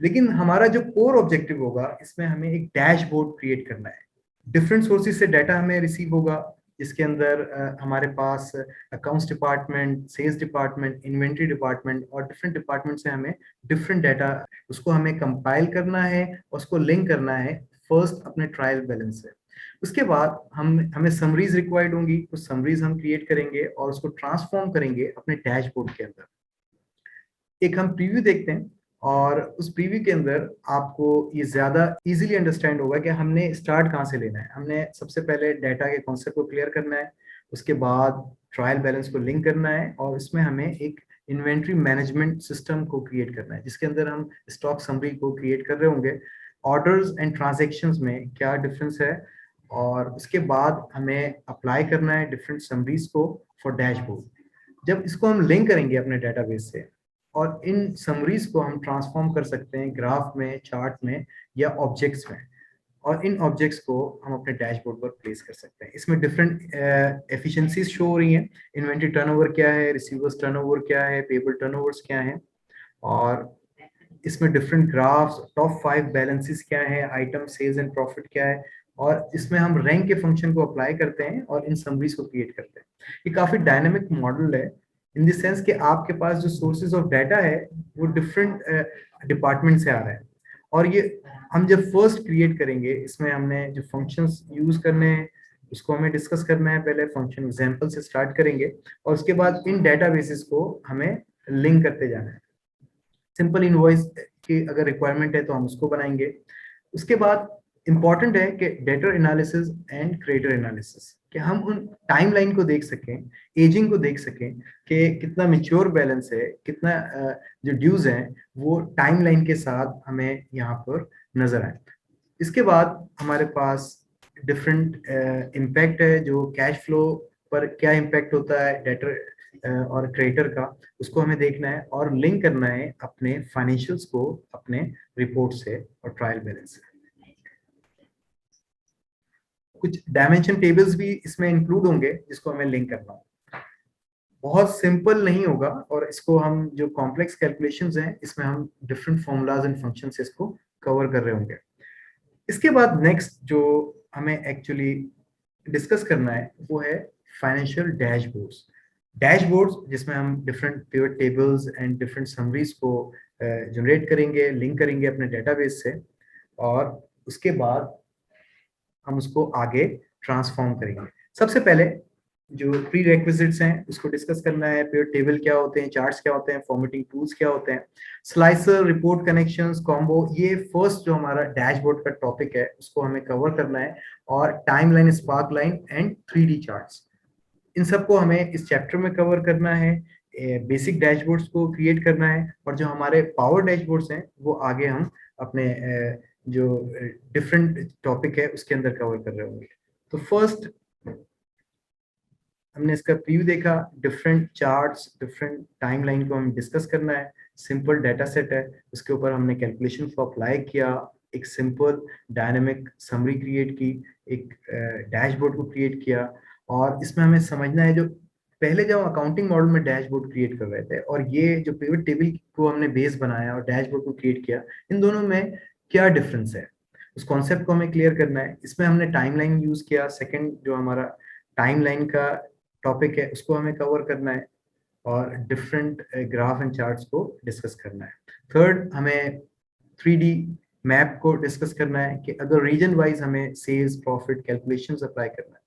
D: लेकिन हमारा जो कोर ऑब्जेक्टिव होगा, इसमें हमें एक डैशबोर्ड क्रिएट करना है। डिफरेंट सोर्सेज से डाटा हमें रिसीव होगा, जिसके अंदर हमारे पास accounts department, sales department, inventory department और डिफरेंट डिपार्टमेंट से हमें डिफरेंट डाटा, उसको हमें कंपाइल करना है और उसको लिंक करना है फर्स्ट अपने ट्रायल बैलेंस से। उसके बाद हमें समरीज रिक्वायर्ड होंगी, कुछ समरीज हम क्रिएट करेंगे और उसको ट्रांसफॉर्म करेंगे अपने डैशबोर्ड के अंदर। एक हम प्रीव्यू देखते हैं, और उस प्रीव्यू के अंदर आपको ये ज्यादा इजीली अंडरस्टैंड होगा कि हमने स्टार्ट कहाँ से लेना है। हमने सबसे पहले डाटा के कॉन्सेप्ट को क्लियर करना है, उसके बाद ट्रायल बैलेंस को लिंक करना है, और इसमें हमें एक इन्वेंट्री मैनेजमेंट सिस्टम को क्रिएट करना है जिसके अंदर हम स्टॉक समरी को क्रिएट कर रहे होंगे, ऑर्डर्स एंड ट्रांजेक्शन्स में क्या डिफरेंस है, और उसके बाद हमें अप्लाई करना है डिफरेंट समरीज को फॉर डैशबोर्ड। जब इसको हम लिंक करेंगे अपने डेटाबेस से, और इन समरीज को हम ट्रांसफॉर्म कर सकते हैं ग्राफ में, चार्ट में या ऑब्जेक्ट्स में, और इन ऑब्जेक्ट्स को हम अपने डैशबोर्ड पर प्लेस कर सकते हैं। इसमें डिफरेंट एफिशिएंसीज शो हो रही हैं। इन्वेंट्री टर्नओवर क्या है, रिसीवर्स टर्नओवर क्या है, पेबल टर्नओवर्स क्या है, और इसमें डिफरेंट ग्राफ्स, टॉप 5 बैलेंसेस क्या है, आइटम सेल्स एंड प्रॉफिट क्या है, और इसमें हम रैंक के फंक्शन को अप्लाई करते हैं और इन समरीज को क्रिएट करते हैं। ये काफी डायनामिक मॉडल है इन द सेंस कि आपके पास जो सोर्सेज ऑफ डाटा है वो डिफरेंट डिपार्टमेंट से आ रहा है, और ये हम जब फर्स्ट क्रिएट करेंगे, इसमें हमने जो फंक्शंस यूज करने हैं उसको हमें डिस्कस करना है। पहले फंक्शन एग्जांपल से स्टार्ट करेंगे और उसके बाद इन डेटाबेसेस को हमें लिंक करते जाना है। सिंपल इनवॉइस की अगर रिक्वायरमेंट है तो हम उसको बनाएंगे। उसके बाद इंपॉर्टेंट है कि debtor analysis and creditor analysis, कि हम उन टाइमलाइन को देख सकें, एजिंग को देख सकें कि कितना मैच्योर बैलेंस है, कितना जो ड्यूज हैं वो टाइमलाइन के साथ हमें यहाँ पर नजर आए। इसके बाद हमारे पास डिफरेंट इम्पैक्ट है, जो कैश फ्लो पर क्या इम्पैक्ट होता है, डेटर और क्रेडिटर का, उसको हमें देखना है और लिंक करना है अपने फाइनेंशियल्स को अपने रिपोर्ट से और ट्रायल बैलेंस से। कुछ डायमेंशन टेबल्स भी इसमें इंक्लूड होंगे जिसको हमें लिंक करना होगा। बहुत सिंपल नहीं होगा और इसको हम जो कॉम्प्लेक्स कैलकुलेशंस हैं इसमें हम डिफरेंट फॉर्मूलाज एंड फंक्शन से इसको कवर कर रहे होंगे। इसके बाद नेक्स्ट जो हमें एक्चुअली डिस्कस करना है वो है फाइनेंशियल डैशबोर्ड्स। डैशबोर्ड्स जिसमें हम different pivot tables and different summaries को जनरेट करेंगे, लिंक करेंगे अपने डेटाबेस से और उसके बाद हम उसको आगे ट्रांसफॉर्म करेंगे। सबसे पहले जो प्री रेक्विजिट्स हैं उसको डिस्कस करना है। पिवट टेबल क्या होते हैं, चार्ट्स क्या होते हैं, फॉर्मेटिंग टूल्स क्या होते हैं, स्लाइसर, रिपोर्ट कनेक्शंस, कॉम्बो, ये फर्स्ट जो हमारा डैशबोर्ड का टॉपिक है उसको हमें कवर करना है। और timeline, sparkline and 3D charts, इन सबको हमें इस चैप्टर में कवर करना है। बेसिक डैशबोर्ड्स को क्रिएट करना है और जो हमारे पावर डैशबोर्ड्स हैं वो आगे हम अपने जो डिफरेंट टॉपिक है उसके अंदर कवर कर रहे होंगे। तो फर्स्ट हमने इसका प्रीव्यू देखा, डिफरेंट चार्ट्स, डिफरेंट टाइमलाइन को हमें डिस्कस करना है। सिंपल डाटा सेट है, उसके ऊपर हमने कैलकुलेशन को अप्लाई किया, एक सिंपल डायनेमिक समरी क्रिएट की, एक डैशबोर्ड को क्रिएट किया। और इसमें हमें समझना है जो पहले जब अकाउंटिंग मॉडल में डैशबोर्ड क्रिएट कर रहे थे और ये जो पिवट टेबल को हमने बेस बनाया और डैशबोर्ड को क्रिएट किया, इन दोनों में क्या डिफरेंस है उस कॉन्सेप्ट को हमें क्लियर करना है। इसमें हमने टाइमलाइन यूज किया, सेकंड जो हमारा टाइमलाइन का टॉपिक है उसको हमें कवर करना है और डिफरेंट ग्राफ एंड चार्ट्स को डिस्कस करना है। थर्ड हमें 3D मैप को डिस्कस करना है कि अगर रीजन वाइज हमें सेल्स, प्रॉफिट, कैलकुलेशंस अप्लाई करना है।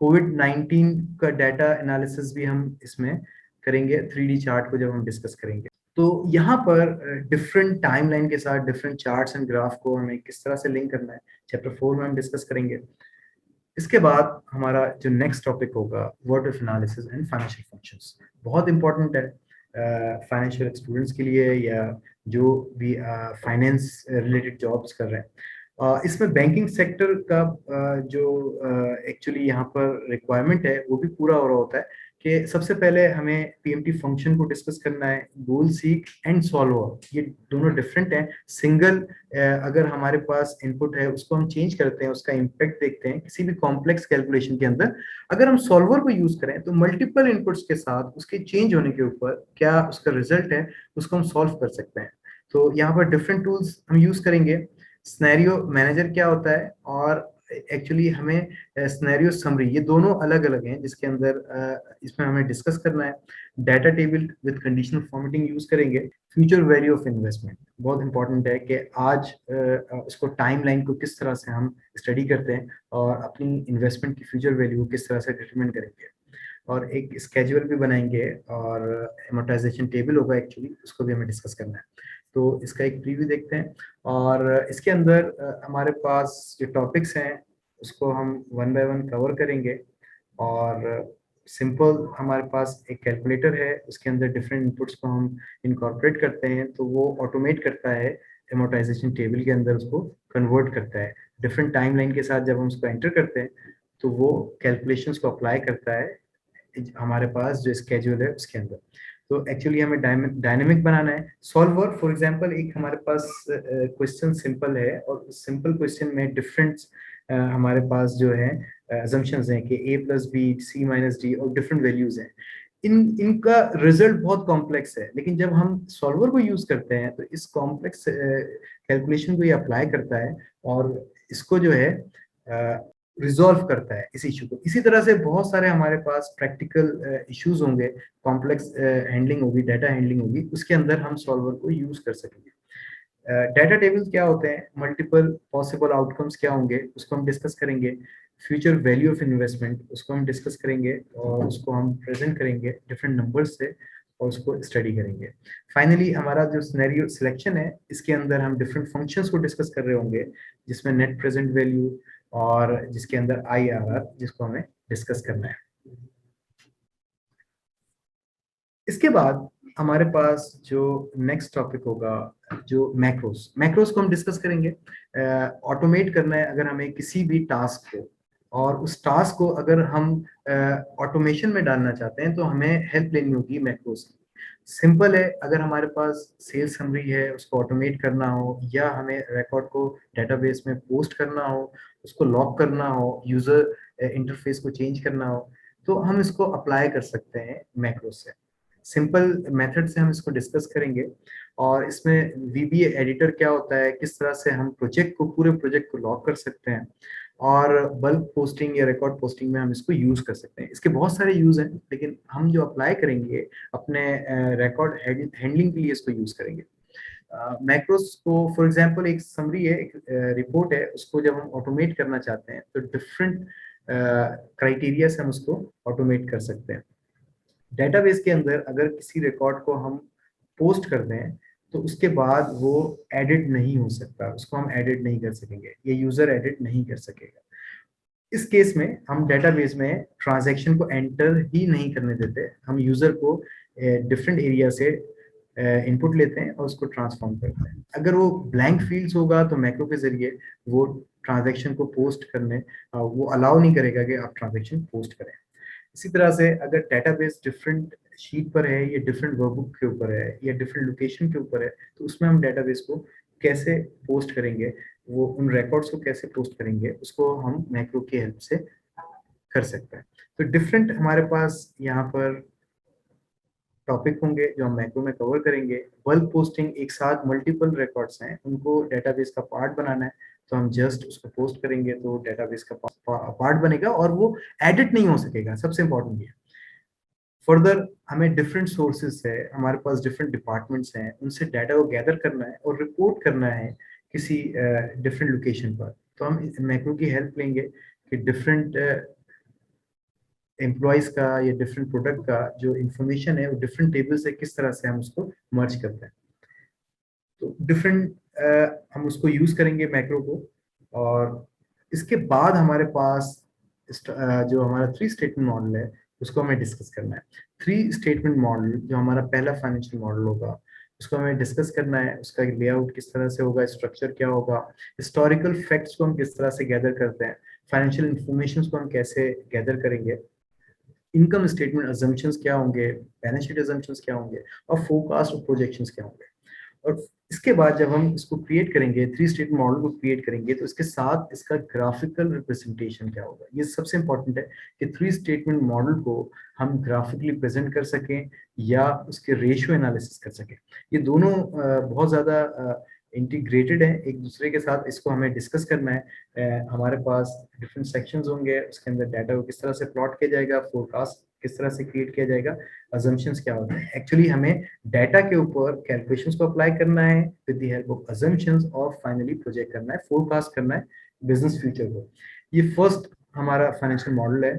D: कोविड-19 का डाटा एनालिसिस भी हम इसमें करेंगे 3D चार्ट को जब हम डिस्कस करेंगे। तो यहाँ पर डिफरेंट टाइमलाइन के साथ डिफरेंट चार्ट्स एंड ग्राफ को हमें किस तरह से लिंक करना है चैप्टर 4 में हम डिस्कस करेंगे। इसके बाद हमारा जो नेक्स्ट टॉपिक होगा what if analysis and financial functions, बहुत इंपॉर्टेंट है फाइनेंशियल स्टूडेंट्स के लिए या जो भी फाइनेंस रिलेटेड जॉब्स कर रहे हैं। इसमें बैंकिंग सेक्टर का जो एक्चुअली यहाँ पर रिक्वायरमेंट है वो भी पूरा हो रहा होता है कि सबसे पहले हमें पीएमटी फंक्शन को डिस्कस करना है। गोल सीक एंड सॉल्वर ये दोनों डिफरेंट हैं। सिंगल अगर हमारे पास इनपुट है उसको हम चेंज करते हैं, उसका इम्पैक्ट देखते हैं किसी भी कॉम्प्लेक्स कैलकुलेशन के अंदर। अगर हम सॉल्वर को यूज करें तो मल्टीपल इनपुट्स के साथ उसके चेंज होने के ऊपर क्या उसका रिजल्ट है उसको हम सॉल्व कर सकते हैं। तो यहाँ पर डिफरेंट टूल्स हम यूज करेंगे। सिनेरियो मैनेजर क्या होता है और एक्चुअली हमें सिनेरियो समरी, ये दोनों अलग अलग हैं जिसके अंदर इसमें हमें डिस्कस करना है। Data table with conditional formatting use करेंगे। फ्यूचर वैल्यू ऑफ इन्वेस्टमेंट बहुत इंपॉर्टेंट है कि आज उसको टाइमलाइन को किस तरह से हम स्टडी करते हैं और अपनी इन्वेस्टमेंट की फ्यूचर वैल्यू को किस तरह से डिटरमिन करेंगे। और एक स्केड्यूल भी बनाएंगे और एमोर्टाइजेशन टेबल होगा एक्चुअली, उसको भी हमें डिस्कस करना है। तो इसका एक प्रीव्यू देखते हैं और इसके अंदर हमारे पास जो टॉपिक्स हैं उसको हम वन बाय वन कवर करेंगे। और सिंपल हमारे पास एक कैलकुलेटर है, उसके अंदर डिफरेंट इनपुट्स को हम इनकॉर्पोरेट करते हैं तो वो ऑटोमेट करता है, एमोर्टाइजेशन टेबल के अंदर उसको कन्वर्ट करता है। डिफरेंट टाइमलाइन के साथ जब हम उसको एंटर करते हैं तो वो कैलकुलेशंस को अप्लाई करता है हमारे पास जो स्केड्यूल है उसके अंदर। तो एक्चुअली हमें डायनेमिक बनाना है। सॉल्वर फॉर एग्जांपल एक हमारे पास क्वेश्चन सिंपल है और सिंपल क्वेश्चन में डिफरेंट हमारे पास जो है assumptions हैं कि a + b c - d और डिफरेंट वैल्यूज हैं। इनका रिजल्ट बहुत कॉम्प्लेक्स है, लेकिन जब हम सॉल्वर को यूज करते हैं तो इस कॉम्प्लेक्स कैलकुलेशन को ये अप्लाई करता है और इसको जो है रिजॉल्व करता है इस इशू को। इसी तरह से बहुत सारे हमारे पास प्रैक्टिकल इश्यूज होंगे, कॉम्प्लेक्स हैंडलिंग होगी, डाटा हैंडलिंग होगी, उसके अंदर हम सॉल्वर को यूज कर सकेंगे। डाटा टेबल्स क्या होते हैं, मल्टीपल पॉसिबल आउटकम्स क्या होंगे उसको हम डिस्कस करेंगे। फ्यूचर वैल्यू ऑफ इन्वेस्टमेंट उसको हम डिस्कस करेंगे और उसको हम प्रेजेंट करेंगे डिफरेंट नंबर्स से और उसको स्टडी करेंगे। फाइनली हमारा जो सिनेरियो सिलेक्शन है इसके अंदर हम डिफरेंट फंक्शंस को डिस्कस कर रहे होंगे जिसमें नेट प्रेजेंट वैल्यू और जिसके अंदर IRR जिसको हमें डिस्कस करना है। इसके बाद हमारे पास जो नेक्स्ट टॉपिक होगा जो मैक्रोस को हम डिस्कस करेंगे। ऑटोमेट करना है अगर हमें किसी भी टास्क को और उस टास्क को अगर हम ऑटोमेशन में डालना चाहते हैं तो हमें हेल्प लेनी होगी मैक्रोस की। सिंपल है, अगर हमारे पास सेल्स समरी है, उसको ऑटोमेट करना हो या हमें रिकॉर्ड को डेटाबेस में पोस्ट करना हो, उसको लॉक करना हो, यूजर इंटरफेस को चेंज करना हो, तो हम इसको अप्लाई कर सकते हैं मैक्रोस से। सिंपल मेथड से हम इसको डिस्कस करेंगे और इसमें वीबीए एडिटर क्या होता है, किस तरह से हम पूरे प्रोजेक्ट को लॉक कर सकते हैं और बल्क पोस्टिंग या रिकॉर्ड पोस्टिंग में हम इसको यूज कर सकते हैं। इसके बहुत सारे यूज हैं, लेकिन हम जो अप्लाई करेंगे अपने रिकॉर्ड हैंडलिंग के लिए इसको यूज करेंगे। मैक्रोस को फॉर एग्जांपल एक समरी है, एक रिपोर्ट है, उसको जब हम ऑटोमेट करना चाहते हैं तो डिफरेंट क्राइटेरिया से हम उसको ऑटोमेट कर सकते हैं। डेटाबेस के अंदर अगर किसी रिकॉर्ड को हम पोस्ट कर दें तो उसके बाद वो एडिट नहीं हो सकता, उसको हम एडिट नहीं कर सकेंगे, ये यूजर एडिट नहीं कर सकेगा। इस केस में हम डेटाबेस में ट्रांजैक्शन को एंटर ही नहीं करने देते, हम यूजर को डिफरेंट एरिया से इनपुट लेते हैं और उसको ट्रांसफॉर्म करते हैं। अगर वो ब्लैंक फील्ड्स होगा तो मैक्रो के जरिए वो ट्रांजैक्शन को पोस्ट करने वो अलाउ नहीं करेगा कि आप ट्रांजैक्शन पोस्ट करें। इसी तरह से अगर डेटाबेस डिफरेंट शीट पर है या डिफरेंट वर्कबुक के ऊपर है या डिफरेंट लोकेशन के ऊपर है, तो उसमें हम डेटाबेस को कैसे पोस्ट करेंगे, वो उन रिकॉर्ड्स को कैसे पोस्ट करेंगे, उसको हम मैक्रो की हेल्प से कर सकते हैं। तो डिफरेंट हमारे पास यहाँ पर टॉपिक होंगे जो हम मैक्रो में कवर करेंगे। बल्क पोस्टिंग, एक साथ मल्टीपल रिकॉर्ड्स हैं, उनको डेटाबेस का पार्ट बनाना है, तो हम जस्ट उसको पोस्ट करेंगे तो डेटाबेस का पार्ट बनेगा और वो एडिट नहीं हो सकेगा। सबसे इंपॉर्टेंट ये। फर्दर हमें डिफरेंट सोर्सेस है, हमारे पास डिफरेंट डिपार्टमेंट्स हैं, उनसे डाटा को गैदर करना है और रिपोर्ट करना है किसी डिफरेंट लोकेशन पर। तो हम मैक्रो की हेल्प लेंगे कि डिफरेंट एम्प्लॉयज का या डिफरेंट प्रोडक्ट का जो इंफॉर्मेशन है वो डिफरेंट टेबल से किस तरह से हम उसको मर्ज करते हैं। तो डिफरेंट हम उसको यूज करेंगे मैक्रो को। और इसके बाद हमारे पास जो हमारा 3 स्टेटमेंट मॉडल है उसको हमें डिस्कस करना है। 3 स्टेटमेंट मॉडल जो हमारा पहला फाइनेंशियल मॉडल होगा उसको हमें डिस्कस करना है। उसका लेआउट किस तरह से होगा, स्ट्रक्चर क्या होगा, हिस्टोरिकल फैक्ट्स को हम किस तरह से गैदर करते हैं, फाइनेंशियल इंफॉर्मेशन को हम कैसे गैदर करेंगे, इनकम स्टेटमेंट अजम्पशंस क्या होंगे, बैलेंस शीट अजम्पशंस क्या होंगे और फोरकास्ट और प्रोजेक्शंस क्या होंगे। और इसके बाद जब हम इसको क्रिएट करेंगे, 3 स्टेटमेंट मॉडल को क्रिएट करेंगे, तो इसके साथ इसका ग्राफिकल रिप्रेजेंटेशन क्या होगा। ये सबसे इंपॉर्टेंट है कि 3 स्टेटमेंट मॉडल को हम ग्राफिकली प्रेजेंट कर सकें या उसके रेशियो एनालिसिस कर सकें। ये दोनों बहुत ज़्यादा इंटीग्रेटेड है एक दूसरे के साथ। इसको हमें डिस्कस करना है। हमारे पास डिफरेंट सेक्शंस होंगे, उसके अंदर डाटा को किस तरह से प्लॉट किया जाएगा, फोरकास्ट किस तरह से क्रिएट किया जाएगा, अजम्पशंस क्या होते हैं। एक्चुअली हमें डाटा के ऊपर कैलकुलेशंस को अप्लाई करना है with the help of assumptions और फाइनली प्रोजेक्ट करना है, फोरकास्ट करना है बिजनेस फ्यूचर को। ये फर्स्ट हमारा फाइनेंशियल मॉडल है।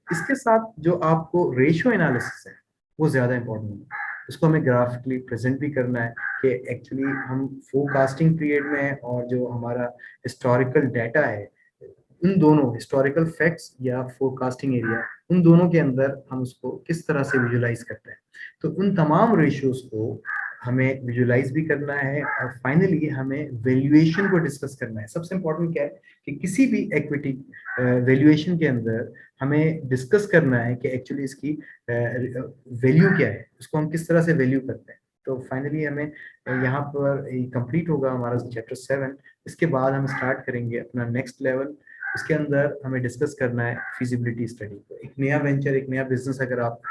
D: इसके साथ जो आपको रेशियो एनालिसिस है वो ज्यादा इंपॉर्टेंट है। उसको हमें ग्राफिकली प्रेजेंट भी करना है कि एक्चुअली हम फोरकास्टिंग पीरियड में और जो हमारा हिस्टोरिकल डाटा है, उन दोनों हिस्टोरिकल फैक्ट्स या फोरकास्टिंग एरिया, उन दोनों के अंदर हम उसको किस तरह से विजुलाइज करते हैं। तो उन तमाम रेशियोज को हमें विजुलाइज भी करना है और फाइनली हमें वैल्यूएशन को डिस्कस करना है। सबसे इंपॉर्टेंट क्या है कि किसी भी इक्विटी वैल्यूएशन के अंदर हमें डिस्कस करना है कि एक्चुअली इसकी वैल्यू क्या है, उसको हम किस तरह से वैल्यू करते हैं। तो फाइनली हमें यहाँ पर कंप्लीट होगा हमारा चैप्टर 7। इसके बाद हम स्टार्ट करेंगे अपना नेक्स्ट लेवल। इसके अंदर हमें डिस्कस करना है फिजिबिलिटी स्टडी को। एक नया वेंचर, एक नया बिजनेस अगर आप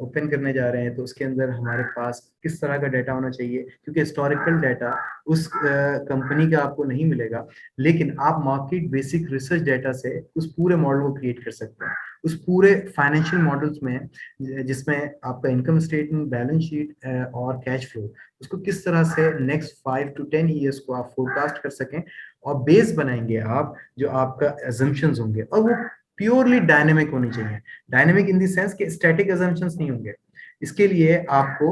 D: ओपन करने जा रहे हैं तो उसके अंदर हमारे पास किस तरह का डाटा होना चाहिए, क्योंकि हिस्टोरिकल डाटा उस कंपनी का आपको नहीं मिलेगा, लेकिन आप मार्केट बेसिक रिसर्च डाटा से उस पूरे मॉडल को क्रिएट कर सकते हैं। उस पूरे फाइनेंशियल मॉडल्स में जिसमें आपका इनकम स्टेटमेंट, बैलेंस शीट और कैश फ्लो, उसको किस तरह से नेक्स्ट 5 to 10 ईयर्स को आप फोरकास्ट कर सकें और बेस बनाएंगे आप जो आपका अजम्पशंस होंगे, और वो प्योरली डायनेमिक होनी चाहिए। डायनेमिक इन द सेंस कि स्टैटिक अजम्पशंस नहीं होंगे। इसके लिए आपको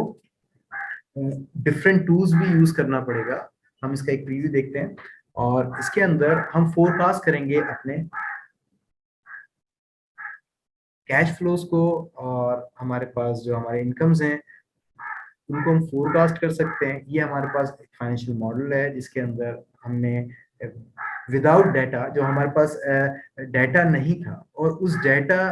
D: डिफरेंट टूल्स भी यूज करना पड़ेगा। हम इसका एक प्रीव्यू देखते हैं और इसके अंदर हम फोरकास्ट करेंगे अपने कैश फ्लोज को, और हमारे पास जो हमारे इनकम्स हैं उनको हम फोरकास्ट कर सकते हैं। ये हमारे पास एक फाइनेंशियल मॉडल है जिसके अंदर हमने विदाउट डाटा, जो हमारे पास डाटा नहीं था, और उस डाटा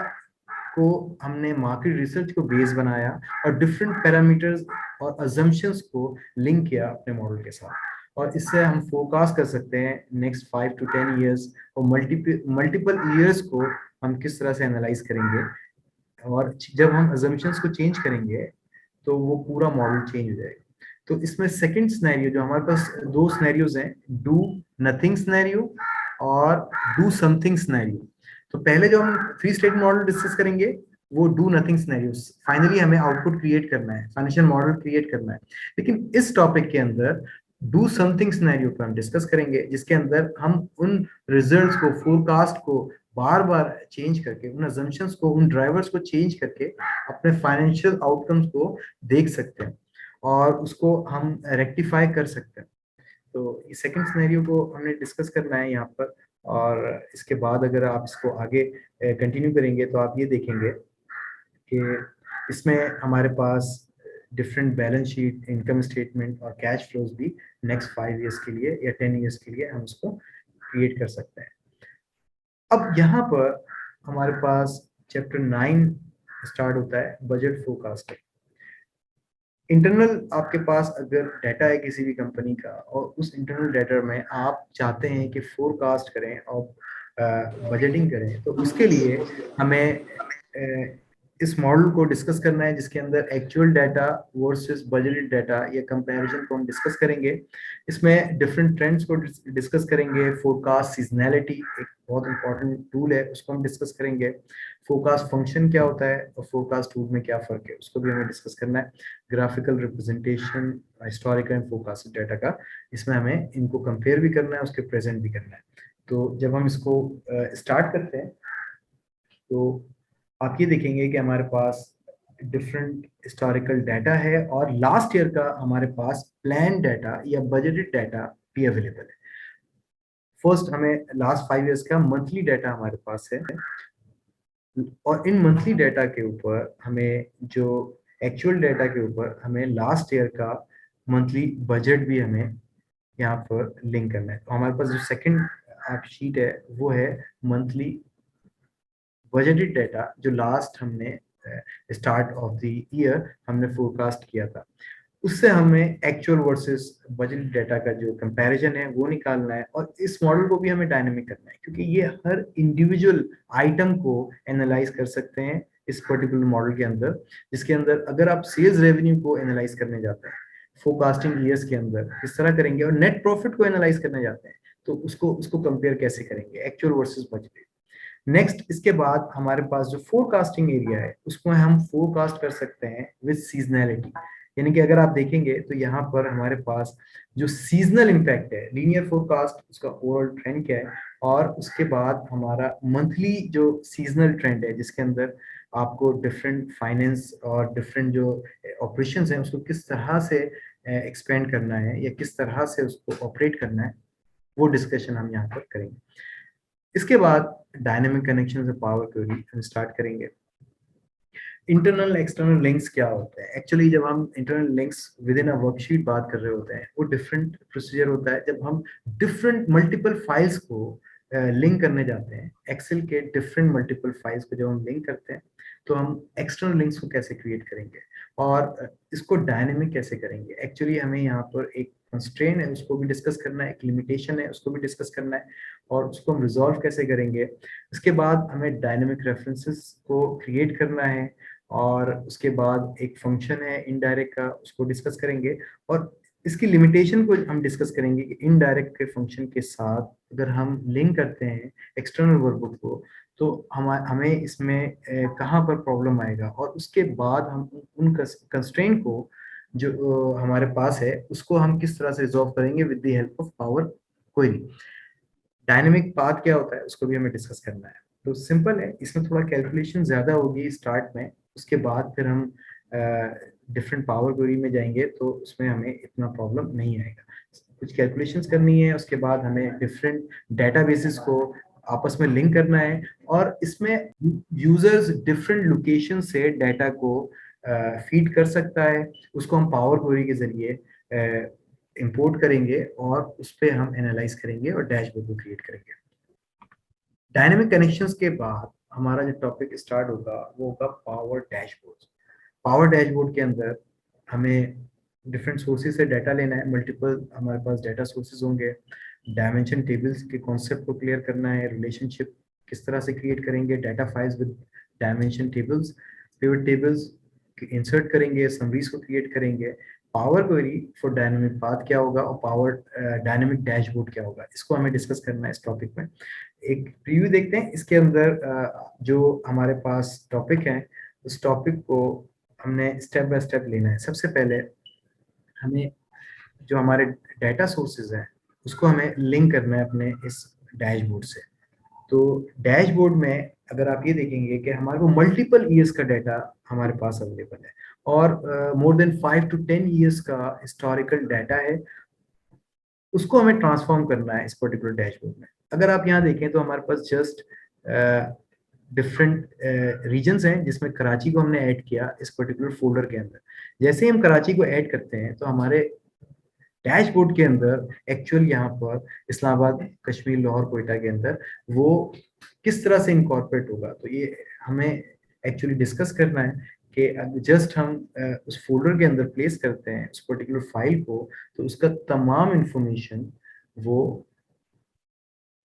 D: को हमने मार्केट रिसर्च को बेस बनाया और डिफरेंट पैरामीटर्स और अजम्पशंस को लिंक किया अपने मॉडल के साथ, और इससे हम फोरकास्ट कर सकते हैं नेक्स्ट 5 to 10 ईयर्स और मल्टीपल ईयर्स को हम किस तरह से एनालाइज करेंगे। और जब हम अजम्पशंस को चेंज करेंगे तो वो पूरा मॉडल चेंज हो जाएगा। तो इसमें सेकंड सिनेरियो, जो हमारे पास दो सिनेरियोज हैं, डू नथिंग सिनेरियो और डू समथिंग सिनेरियो। तो पहले जो हम 3 स्टेट मॉडल डिस्कस करेंगे वो डू नथिंग सिनेरियो, फाइनली हमें आउटपुट क्रिएट करना है, फाइनेंशियल मॉडल क्रिएट करना है। लेकिन इस टॉपिक के अंदर डू समथिंग सिनेरियो पर हम डिस्कस करेंगे, जिसके अंदर हम उन रिजल्ट्स को, फोरकास्ट को बार बार चेंज करके, उन अजम्पशंस को, उन ड्राइवर्स को चेंज करके अपने फाइनेंशियल आउटकम्स को देख सकते हैं और उसको हम रेक्टिफाई कर सकते हैं। तो इस सेकंड सिनेरियो को हमने डिस्कस करना है यहाँ पर, और इसके बाद अगर आप इसको आगे कंटिन्यू करेंगे तो आप ये देखेंगे कि इसमें हमारे पास different balance sheet, income statement और कैश फ्लोज भी नेक्स्ट 5 ईयर्स के लिए या 10 ईयर्स के लिए हम इसको क्रिएट कर सकते हैं। अब यहाँ पर हमारे पास चैप्टर 9 स्टार्ट होता है, बजट फोरकास्टिंग। इंटरनल आपके पास अगर डाटा है किसी भी कंपनी का, और उस इंटरनल डाटा में आप चाहते हैं कि फोरकास्ट करें और बजटिंग करें, तो उसके लिए हमें इस मॉडल को डिस्कस करना है, जिसके अंदर actual data versus budgeted data या कंपैरिजन को हम डिस्कस करेंगे। इसमें डिफरेंट ट्रेंड्स को डिस्कस करेंगे। फोरकास्ट सीजनैलिटी एक बहुत इंपॉर्टेंट टूल है, उसको हम डिस्कस करेंगे। फोरकास्ट फंक्शन क्या होता है और फोरकास्ट टूल में क्या फर्क है, उसको भी हमें डिस्कस करना है। Graphical representation, historical and forecast data का, इसमें हमें इनको कंपेयर भी करना है, उसके प्रेजेंट भी करना है। तो जब हम इसको स्टार्ट करते हैं तो आप ये देखेंगे कि हमारे पास डिफरेंट हिस्टोरिकल डाटा है और लास्ट ईयर का हमारे पास प्लान डाटा या बजटेड डाटा भी अवेलेबल है। फर्स्ट हमें लास्ट 5 ईयर्स का मंथली डाटा हमारे पास है, और इन मंथली डाटा के ऊपर हमें जो एक्चुअल डाटा के ऊपर हमें लास्ट ईयर का मंथली बजट भी हमें यहाँ पर लिंक करना है। तो हमारे पास जो सेकंड शीट है वो है मंथली बजटेड डाटा, जो लास्ट हमने स्टार्ट ऑफ द ईयर हमने फोरकास्ट किया था, उससे हमें एक्चुअल वर्सेस बजट डाटा का जो कंपैरिजन है वो निकालना है। और इस मॉडल को भी हमें डायनेमिक करना है, क्योंकि ये हर इंडिविजुअल आइटम को एनालाइज कर सकते हैं इस पर्टिकुलर मॉडल के अंदर, जिसके अंदर अगर आप सेल्स रेवेन्यू को एनालाइज करने जाते हैं फोरकास्टिंग ईयर्स के अंदर किस तरह करेंगे, और नेट प्रॉफिट को एनालाइज करने जाते हैं तो उसको कंपेयर कैसे करेंगे, एक्चुअल वर्सेस बजटेड। नेक्स्ट इसके बाद हमारे पास जो फोरकास्टिंग एरिया है उसको हम फोरकास्ट कर सकते हैं विद सीजनैलिटी। यानी कि अगर आप देखेंगे तो यहाँ पर हमारे पास जो सीजनल इम्पैक्ट है, लीनियर फोरकास्ट उसका ओवरऑल ट्रेंड क्या है, और उसके बाद हमारा मंथली जो सीजनल ट्रेंड है, जिसके अंदर आपको डिफरेंट फाइनेंस और डिफरेंट जो ऑपरेशंस हैं उसको किस तरह से एक्सपेंड करना है या किस तरह से उसको ऑपरेट करना है, वो डिस्कशन हम यहाँ पर करेंगे। इसके बाद डायनेमिक कनेक्शन से पावर क्वेरी हम स्टार्ट करेंगे। इंटरनल एक्सटर्नल लिंक्स क्या होते हैं? एक्चुअली जब हम internal links with in a worksheet बात कर रहे होते हैं, वो डिफरेंट प्रोसीजर होता है। जब हम डिफरेंट मल्टीपल फाइल्स को लिंक करने जाते हैं, एक्सेल के डिफरेंट मल्टीपल फाइल्स को जब हम लिंक करते हैं तो हम एक्सटर्नल लिंक्स को कैसे क्रिएट करेंगे और इसको डायनेमिक कैसे करेंगे। एक्चुअली हमें यहाँ पर एक कंस्ट्रेन है उसको भी डिस्कस करना है, एक लिमिटेशन है उसको भी डिस्कस करना है, और उसको हम रिजॉल्व कैसे करेंगे। इसके बाद हमें डायनेमिक रेफरेंसेस को क्रिएट करना है, और उसके बाद एक फंक्शन है इनडायरेक्ट का, उसको डिस्कस करेंगे, और इसकी लिमिटेशन को हम डिस्कस करेंगे कि इनडायरेक्ट के फंक्शन के साथ अगर हम लिंक करते हैं एक्सटर्नल वर्कबुक को तो हमें इसमें कहाँ पर प्रॉब्लम आएगा, और उसके बाद हम उन कंस्ट्रेंट को जो हमारे पास है उसको हम किस तरह से रिजॉल्व करेंगे with the help of power query. Dynamic path क्या होता है उसको भी हमें डिस्कस करना है। तो सिंपल है, इसमें थोड़ा कैलकुलेशन ज्यादा होगी स्टार्ट में, उसके बाद फिर हम डिफरेंट पावर क्वेरी में जाएंगे तो उसमें हमें इतना प्रॉब्लम नहीं आएगा। कुछ कैलकुलेशंस करनी है, उसके बाद हमें डिफरेंट डेटाबेसेस को आपस में लिंक करना है, और इसमें यूजर्स डिफरेंट लोकेशन से डाटा को फीड कर सकता है, उसको हम पावर क्वेरी के जरिए इंपोर्ट करेंगे और उस पर हम एनालाइज करेंगे और डैशबोर्ड को क्रिएट करेंगे। डायनेमिक कनेक्शंस के बाद हमारा जो टॉपिक स्टार्ट होगा वो होगा पावर डैशबोर्ड। पावर डैशबोर्ड के अंदर हमें डिफरेंट सोर्सेज से डाटा लेना है, मल्टीपल हमारे पास डाटा सोर्सेज होंगे, डायमेंशन टेबल्स के कॉन्सेप्ट को क्लियर करना है, रिलेशनशिप किस तरह से क्रिएट करेंगे, data files with dimension tables, pivot tables insert करेंगे, समरीज को क्रिएट करेंगे, power query for dynamic path क्या होगा और पावर डायनेमिक डैशबोर्ड क्या होगा, इसको हमें डिस्कस करना है इस टॉपिक में। एक प्रीव्यू देखते हैं इसके अंदर जो हमारे पास टॉपिक है उस टॉपिक को हमने स्टेप बाय स्टेप लेना है। सबसे पहले हमें जो हमारे डाटा सोर्सेज हैं उसको हमें लिंक करना है अपने इस डैशबोर्ड से। तो डैशबोर्ड में अगर आप ये देखेंगे कि हमारे को मल्टीपल ईयर्स का डाटा हमारे पास अवेलेबल है और मोर देन 5 to 10 ईयर्स का हिस्टोरिकल डाटा है, उसको हमें ट्रांसफॉर्म करना है इस पर्टिकुलर डैशबोर्ड में। अगर आप यहाँ देखें तो हमारे पास जस्ट डिफरेंट रीजन्स हैं जिसमें कराची को हमने ऐड किया इस पर्टिकुलर फोल्डर के अंदर। जैसे ही हम कराची को ऐड करते हैं तो हमारे डैशबोर्ड के अंदर एक्चुअल यहाँ पर इस्लामाबाद, कश्मीर, लाहौर, कोयटा के अंदर वो किस तरह से इनकॉर्पोरेट होगा, तो ये हमें एक्चुअली डिस्कस करना है कि जस्ट हम उस फोल्डर के अंदर प्लेस करते हैं उस पर्टिकुलर फाइल को तो उसका तमाम इंफॉर्मेशन वो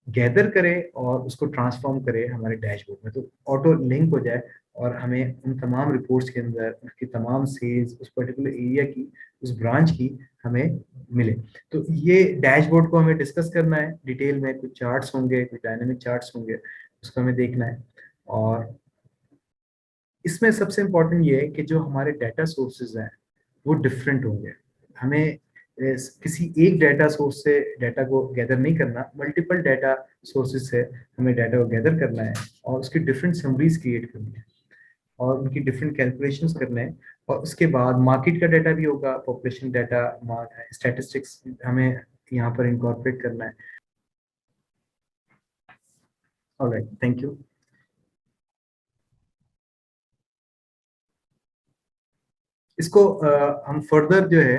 D: गैदर करे और उसको ट्रांसफॉर्म करे हमारे डैशबोर्ड में, तो ऑटो लिंक हो जाए और हमें उन तमाम रिपोर्ट्स के अंदर उसकी तमाम सेल्स उस पर्टिकुलर एरिया की, उस ब्रांच की हमें मिले। तो ये डैशबोर्ड को हमें डिस्कस करना है डिटेल में, कुछ चार्ट्स होंगे, कुछ डायनेमिक चार्ट्स होंगे, उसको हमें देखना है। और इसमें सबसे इम्पोर्टेंट ये है कि जो हमारे डाटा सोर्सेज हैं वो डिफरेंट होंगे। हमें किसी एक डाटा सोर्स से डाटा को गैदर नहीं करना, मल्टीपल डाटा सोर्सेज से हमें डाटा को गैदर करना है और उसकी डिफरेंट समरीज क्रिएट करनी है और उनकी डिफरेंट कैलकुलेशंस करने हैं। और उसके बाद मार्केट का डाटा भी होगा, पॉपुलेशन डाटा, स्टैटिस्टिक्स हमें यहाँ पर इनकॉर्पोरेट करना है। Alright, thank you. इसको हम फर्दर जो है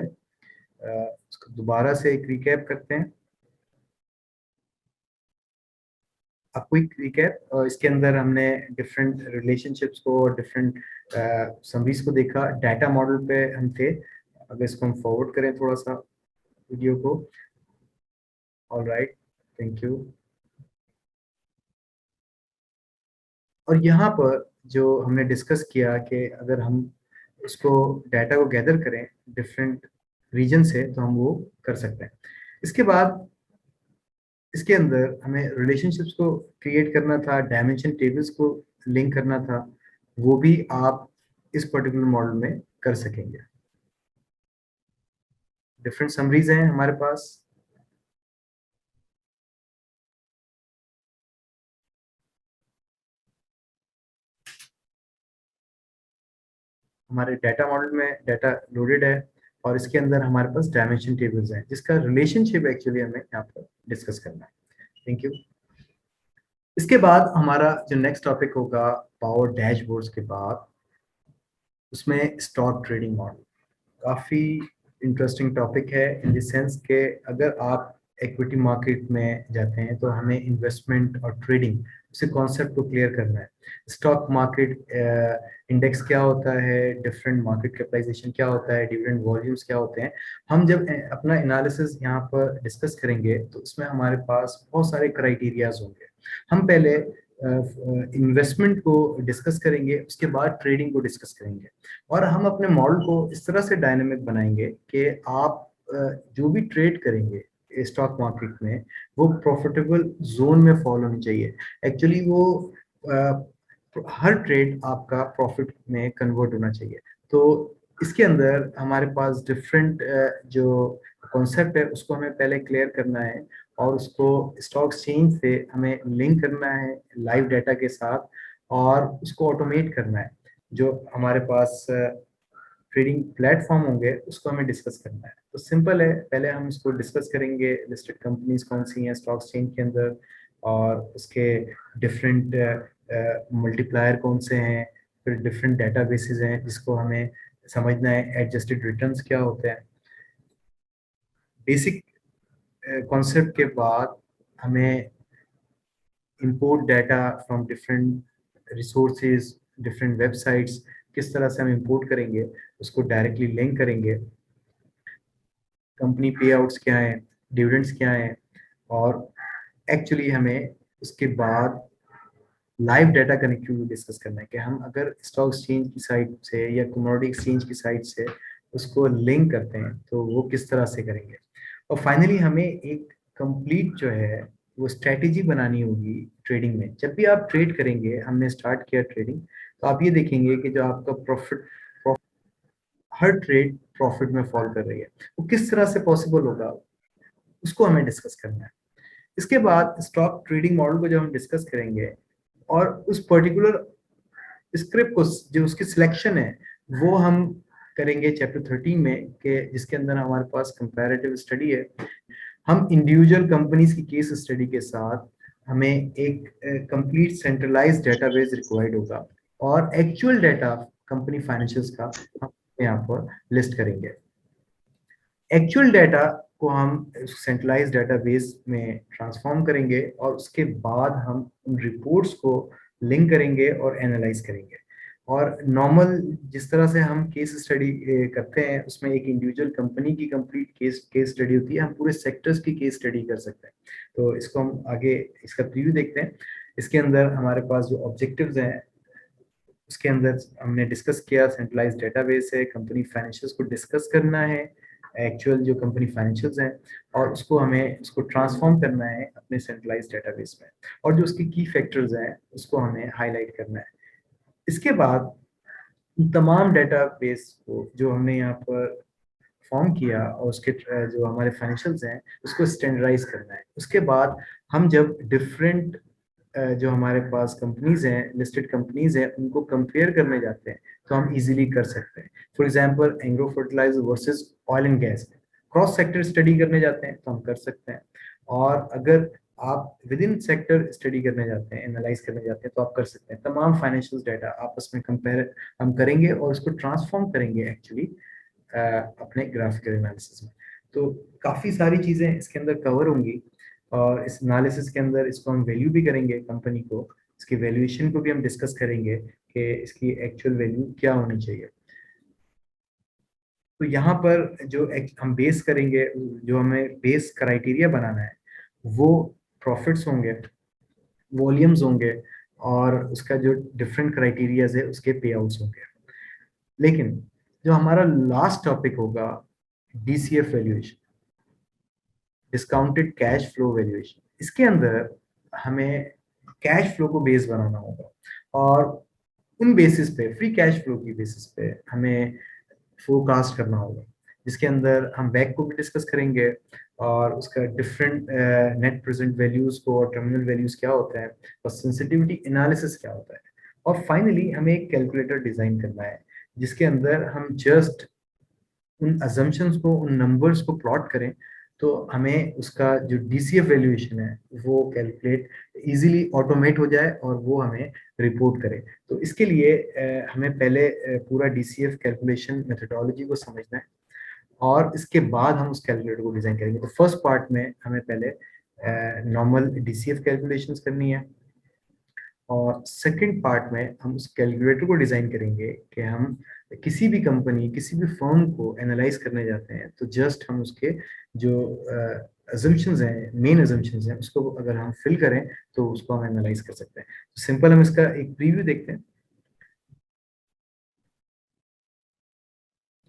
D: इसको दोबारा से एक रिकैप करते हैं, क्विक रिकैप। इसके अंदर हमने डिफरेंट रिलेशनशिप्स को, डिफरेंट समरीज को देखा, डाटा मॉडल पे हम थे। अगर इसको हम फॉरवर्ड करें थोड़ा सा वीडियो को। Alright, thank you. और यहाँ पर जो हमने डिस्कस किया कि अगर हम उसको डाटा को गैदर करें डिफरेंट रीजन से तो हम वो कर सकते हैं। इसके बाद इसके अंदर हमें रिलेशनशिप्स को क्रिएट करना था, डायमेंशन टेबल्स को लिंक करना था, वो भी आप इस पर्टिकुलर मॉडल में कर सकेंगे। डिफरेंट समरीज हैं हमारे पास। हमारे डाटा मॉडल में डाटा लोडेड है और इसके अंदर हमारे पास डायमेंशन टेबल्स हैं जिसका रिलेशनशिप एक्चुअली हमें यहाँ पर डिस्कस करना है। Thank you. इसके बाद हमारा जो नेक्स्ट टॉपिक होगा पावर डैशबोर्ड्स के बाद, उसमें स्टॉक ट्रेडिंग मॉडल। काफ़ी इंटरेस्टिंग टॉपिक है इन द सेंस के अगर आप इक्विटी मार्केट में जाते हैं तो हमें इन्वेस्टमेंट और ट्रेडिंग उसे कॉन्सेप्ट को क्लियर करना है। स्टॉक मार्केट इंडेक्स क्या होता है, डिफरेंट मार्केट कैपिटलाइजेशन क्या होता है, डिविडेंड वॉल्यूम्स क्या होते हैं। हम जब अपना एनालिसिस यहाँ पर डिस्कस करेंगे तो इसमें हमारे पास बहुत सारे क्राइटेरियाज होंगे। हम पहले इन्वेस्टमेंट को डिस्कस करेंगे, उसके बाद ट्रेडिंग को डिस्कस करेंगे और हम अपने मॉडल को इस तरह से डायनेमिक बनाएंगे कि आप जो भी ट्रेड करेंगे स्टॉक मार्केट में वो प्रॉफिटेबल जोन में फॉल होनी चाहिए। एक्चुअली वो हर ट्रेड आपका प्रॉफिट में कन्वर्ट होना चाहिए। तो इसके अंदर हमारे पास डिफरेंट जो कॉन्सेप्ट है उसको हमें पहले क्लियर करना है और उसको स्टॉक एक्सचेंज से हमें लिंक करना है लाइव डाटा के साथ और उसको ऑटोमेट करना है। जो हमारे पास ट्रेडिंग प्लेटफॉर्म होंगे उसको हमें डिस्कस करना है। तो सिंपल है, पहले हम इसको डिस्कस करेंगे लिस्टेड कंपनीज कौन सी हैं स्टॉक एक्सचेंज के अंदर और उसके डिफरेंट मल्टीप्लायर कौन से हैं, फिर डिफरेंट डाटा बेसिस हैं जिसको हमें समझना है, एडजस्टेड रिटर्न्स क्या होते हैं, बेसिक कॉन्सेप्ट के बाद हमें import data from different resources, different websites, किस तरह से हम इंपोर्ट करेंगे, उसको डायरेक्टली लिंक करेंगे, कंपनी पे आउट्स क्या हैं, डिविडेंड्स क्या हैं, और एक्चुअली हमें उसके बाद लाइव डाटा कनेक्टिविटी डिस्कस करना है कि हम अगर स्टॉक एक्सचेंज की साइट से या कमोडिटी एक्सचेंज की साइट से उसको लिंक करते हैं तो वो किस तरह से करेंगे। और फाइनली हमें एक कंप्लीट जो है वो स्ट्रेटेजी बनानी होगी ट्रेडिंग में। जब भी आप ट्रेड करेंगे, हमने स्टार्ट किया ट्रेडिंग, तो आप ये देखेंगे कि जो आपका प्रॉफिट हर ट्रेड प्रॉफिट में फॉल कर रही है, वो किस तरह से पॉसिबल होगा, उसको हमें डिस्कस करना है। इसके बाद स्टॉक ट्रेडिंग मॉडल को जब हम डिस्कस करेंगे और उस पर्टिकुलर स्क्रिप्ट को जो उसकी सिलेक्शन है वो हम करेंगे चैप्टर 13 में, के जिसके अंदर हमारे पास कंपैरेटिव स्टडी है। हम इंडिविजुअल कंपनीज की केस स्टडी के साथ हमें एक कंप्लीट सेंट्रलाइज्ड डेटाबेस रिक्वायर्ड होगा और एक्चुअल डाटा कंपनी फाइनेंशियल्स का हम यहाँ पर लिस्ट करेंगे। एक्चुअल डाटा को हम सेंट्रलाइज्ड डेटाबेस में ट्रांसफॉर्म करेंगे और उसके बाद हम उन रिपोर्ट्स को लिंक करेंगे और एनालाइज करेंगे। और नॉर्मल जिस तरह से हम केस स्टडी करते हैं उसमें एक इंडिविजुअल कंपनी की कंप्लीट केस स्टडी होती है, हम पूरे सेक्टर्स की केस स्टडी कर सकते हैं। तो इसको हम आगे इसका प्रीव्यू देखते हैं। इसके अंदर हमारे पास जो ऑब्जेक्टिव्स हैं उसके अंदर हमने डिस्कस किया, सेंट्रलाइज्ड डेटाबेस है, कंपनी फाइनेंशियल्स को डिस्कस करना है, एक्चुअल जो कंपनी फाइनेंशियल्स हैं, और उसको हमें उसको ट्रांसफॉर्म करना है अपने सेंट्रलाइज्ड डेटाबेस में, और जो उसके की फैक्टर्स हैं उसको हमें हाईलाइट करना है। इसके बाद तमाम डेटाबेस को जो हमने यहाँ पर फॉर्म किया और उसके जो हमारे फाइनेंशियल्स हैं उसको स्टैंडर्डाइज करना है। उसके बाद हम जब डिफरेंट जो हमारे पास कंपनीज हैं, लिस्टेड कंपनीज हैं, उनको कंपेयर करने जाते हैं तो हम इजीली कर सकते हैं। For example agro fertiliser versus oil and gas, cross sector study करने जाते हैं तो हम कर सकते हैं। और अगर आप विद इन सेक्टर स्टडी करने जाते हैं, एनालाइज करने जाते हैं तो आप कर सकते हैं। तमाम फाइनेंशियल डाटा आपस में कंपेयर हम करेंगे और उसको ट्रांसफॉर्म करेंगे एक्चुअली अपने ग्राफिकल एनालिसिस में। तो काफ़ी सारी चीज़ें इसके अंदर कवर होंगी और इस एनालिसिस के अंदर इसको हम वैल्यू भी करेंगे कंपनी को, इसकी वैल्यूएशन को भी हम डिस्कस करेंगे कि इसकी एक्चुअल वैल्यू क्या होनी चाहिए। तो यहाँ पर जो हम बेस करेंगे, जो हमें बेस क्राइटेरिया बनाना है वो प्रॉफिट्स होंगे, वॉल्यूम्स होंगे और उसका जो डिफरेंट क्राइटेरियाज है उसके पे आउट्स होंगे। लेकिन जो हमारा लास्ट टॉपिक होगा DCF valuation, discounted cash flow valuation, इसके अंदर हमें कैश फ्लो को बेस बनाना होगा और उन बेसिस पे, फ्री कैश फ्लो की बेसिस पे हमें फोरकास्ट करना होगा, जिसके अंदर हम बैक को भी डिस्कस करेंगे और उसका डिफरेंट नेट प्रेजेंट वैल्यूज को और टर्मिनल वैल्यूज क्या होता है और सेंसिटिविटी एनालिसिस क्या होता है। और फाइनली हमें एक कैलकुलेटर डिजाइन करना है जिसके अंदर हम जस्ट उन अजम्पशंस को, उन नंबर्स को प्लॉट करें तो हमें उसका जो DCF वैल्यूएशन है वो कैलकुलेट इजीली ऑटोमेट हो जाए और वो हमें रिपोर्ट करे। तो इसके लिए हमें पहले पूरा DCF कैलकुलेशन मेथडोलॉजी को समझना है और इसके बाद हम उस कैलकुलेटर को डिजाइन करेंगे। तो फर्स्ट पार्ट में हमें पहले नॉर्मल DCF कैलकुलेशंस करनी है और सेकंड पार्ट में हम उस कैलकुलेटर को डिजाइन करेंगे कि हम किसी भी कंपनी, किसी भी फर्म को एनालाइज करने जाते हैं तो जस्ट हम उसके जो अजम्पशंस हैं, मेन अजम्पशंस हैं, उसको अगर हम फिल करें तो उसको हम एनालाइज कर सकते हैं। तो सिंपल हम इसका एक प्रीव्यू देखते हैं।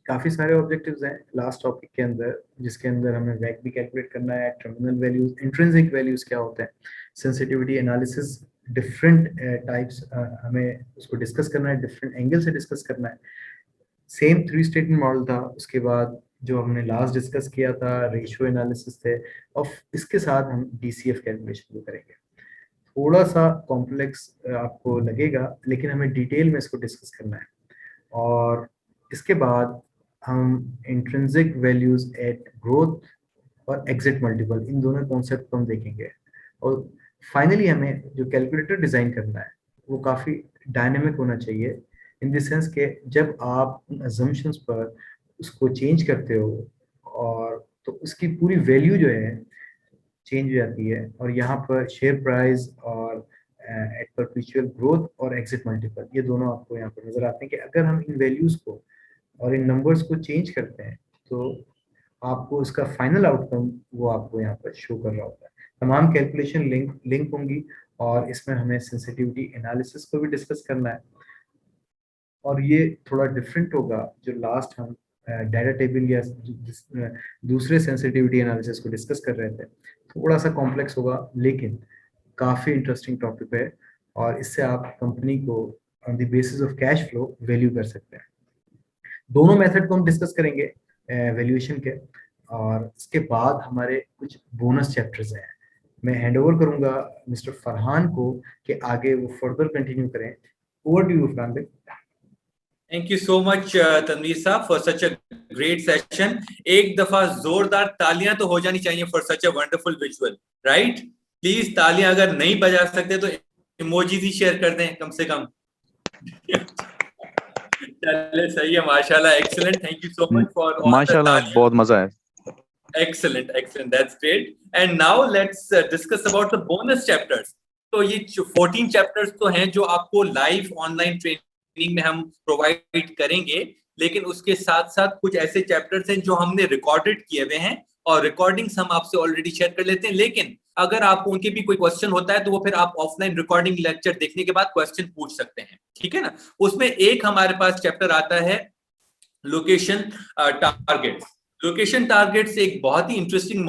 D: काफी सारे ऑब्जेक्टिव्स हैं लास्ट टॉपिक के अंदर, जिसके अंदर हमें वैक भी कैलकुलेट करना है, टर्मिनल वैल्यूज, इंट्रिंसिक वैल्यूज क्या होते हैं, सेंसिटिविटी एनालिसिस, डिफरेंट टाइप्स हमें उसको डिस्कस करना है, डिफरेंट एंगल से डिस्कस करना है। सेम 3 स्टेटमेंट मॉडल था, उसके बाद जो हमने लास्ट डिस्कस किया था रेशियो एनालिसिस थे, और इसके साथ हम DCF कैलकुलेशन भी करेंगे। थोड़ा सा कॉम्प्लेक्स आपको लगेगा लेकिन हमें डिटेल में इसको डिस्कस करना है। और इसके बाद हम इंट्रिंसिक वैल्यूज एट ग्रोथ और एग्जिट मल्टीपल, इन दोनों कॉन्सेप्ट को हम देखेंगे। और फाइनली हमें जो कैलकुलेटर डिजाइन करना है वो काफी डायनेमिक होना चाहिए, इन द सेंस के जब आप उन अजम्पशंस पर उसको चेंज करते हो और तो उसकी पूरी वैल्यू जो है चेंज हो जाती है। और यहाँ पर शेयर प्राइस और एट परपेचुअल ग्रोथ और एग्जिट मल्टीपल, ये दोनों आपको यहाँ पर नजर आते हैं कि अगर हम इन वैल्यूज को और इन नंबर्स को चेंज करते हैं तो आपको उसका फाइनल आउटकम वो आपको यहाँ पर शो कर रहा होता है। तमाम कैलकुलेशन लिंक होंगी और इसमें हमें सेंसिटिविटी एनालिसिस को भी डिस्कस करना है। और ये थोड़ा डिफरेंट होगा जो लास्ट हम डाटा टेबल या दूसरे सेंसिटिविटी एनालिसिस को डिस्कस कर रहे थे, थोड़ा सा कॉम्प्लेक्स होगा लेकिन काफी इंटरेस्टिंग टॉपिक है और इससे आप कंपनी को on the basis of cash flow value कर सकते हैं। दोनों मेथड को हम डिस्कस करेंगे वैल्यूएशन के, और इसके बाद हमारे कुछ बोनस चैप्टर्स हैं। मैं हैंड ओवर करूंगा मिस्टर फरहान को कि आगे वो फर्दर कंटिन्यू करें। ओवर टू यू फरहान भाई।
A: Thank you so much, Tanveer साहब, for such a great session. एक दफा जोरदार तालियां तो हो जानी चाहिए for such a wonderful visual, right? Please तालियां अगर नहीं बजा सकते तो emojis ही शेयर कर दें कम से कम। चलिए सही है, माशाल्लाह, excellent. Thank you so much for all
E: माशाल्लाह, बहुत मजा है।
A: Excellent, excellent. That's great. And now let's discuss about the bonus chapters. तो ये 14 chapters तो हैं जो आपको live online training में हम प्रोवाइड करेंगे, लेकिन उसके साथ साथ कुछ ऐसे चैप्टर्स हैं जो हमने रिकॉर्डेड किए हुए हैं और रिकॉर्डिंग्स हम आपसे ऑलरेडी शेयर कर लेते हैं। लेकिन अगर आपको उनके भी कोई क्वेश्चन होता है तो वो फिर आप ऑफलाइन रिकॉर्डिंग लेक्चर देखने के बाद क्वेश्चन पूछ सकते हैं, ठीक है ना। उसमें एक हमारे पास चैप्टर आता है लोकेशन टारगेट्स। लोकेशन टारगेट्स एक बहुत ही इंटरेस्टिंग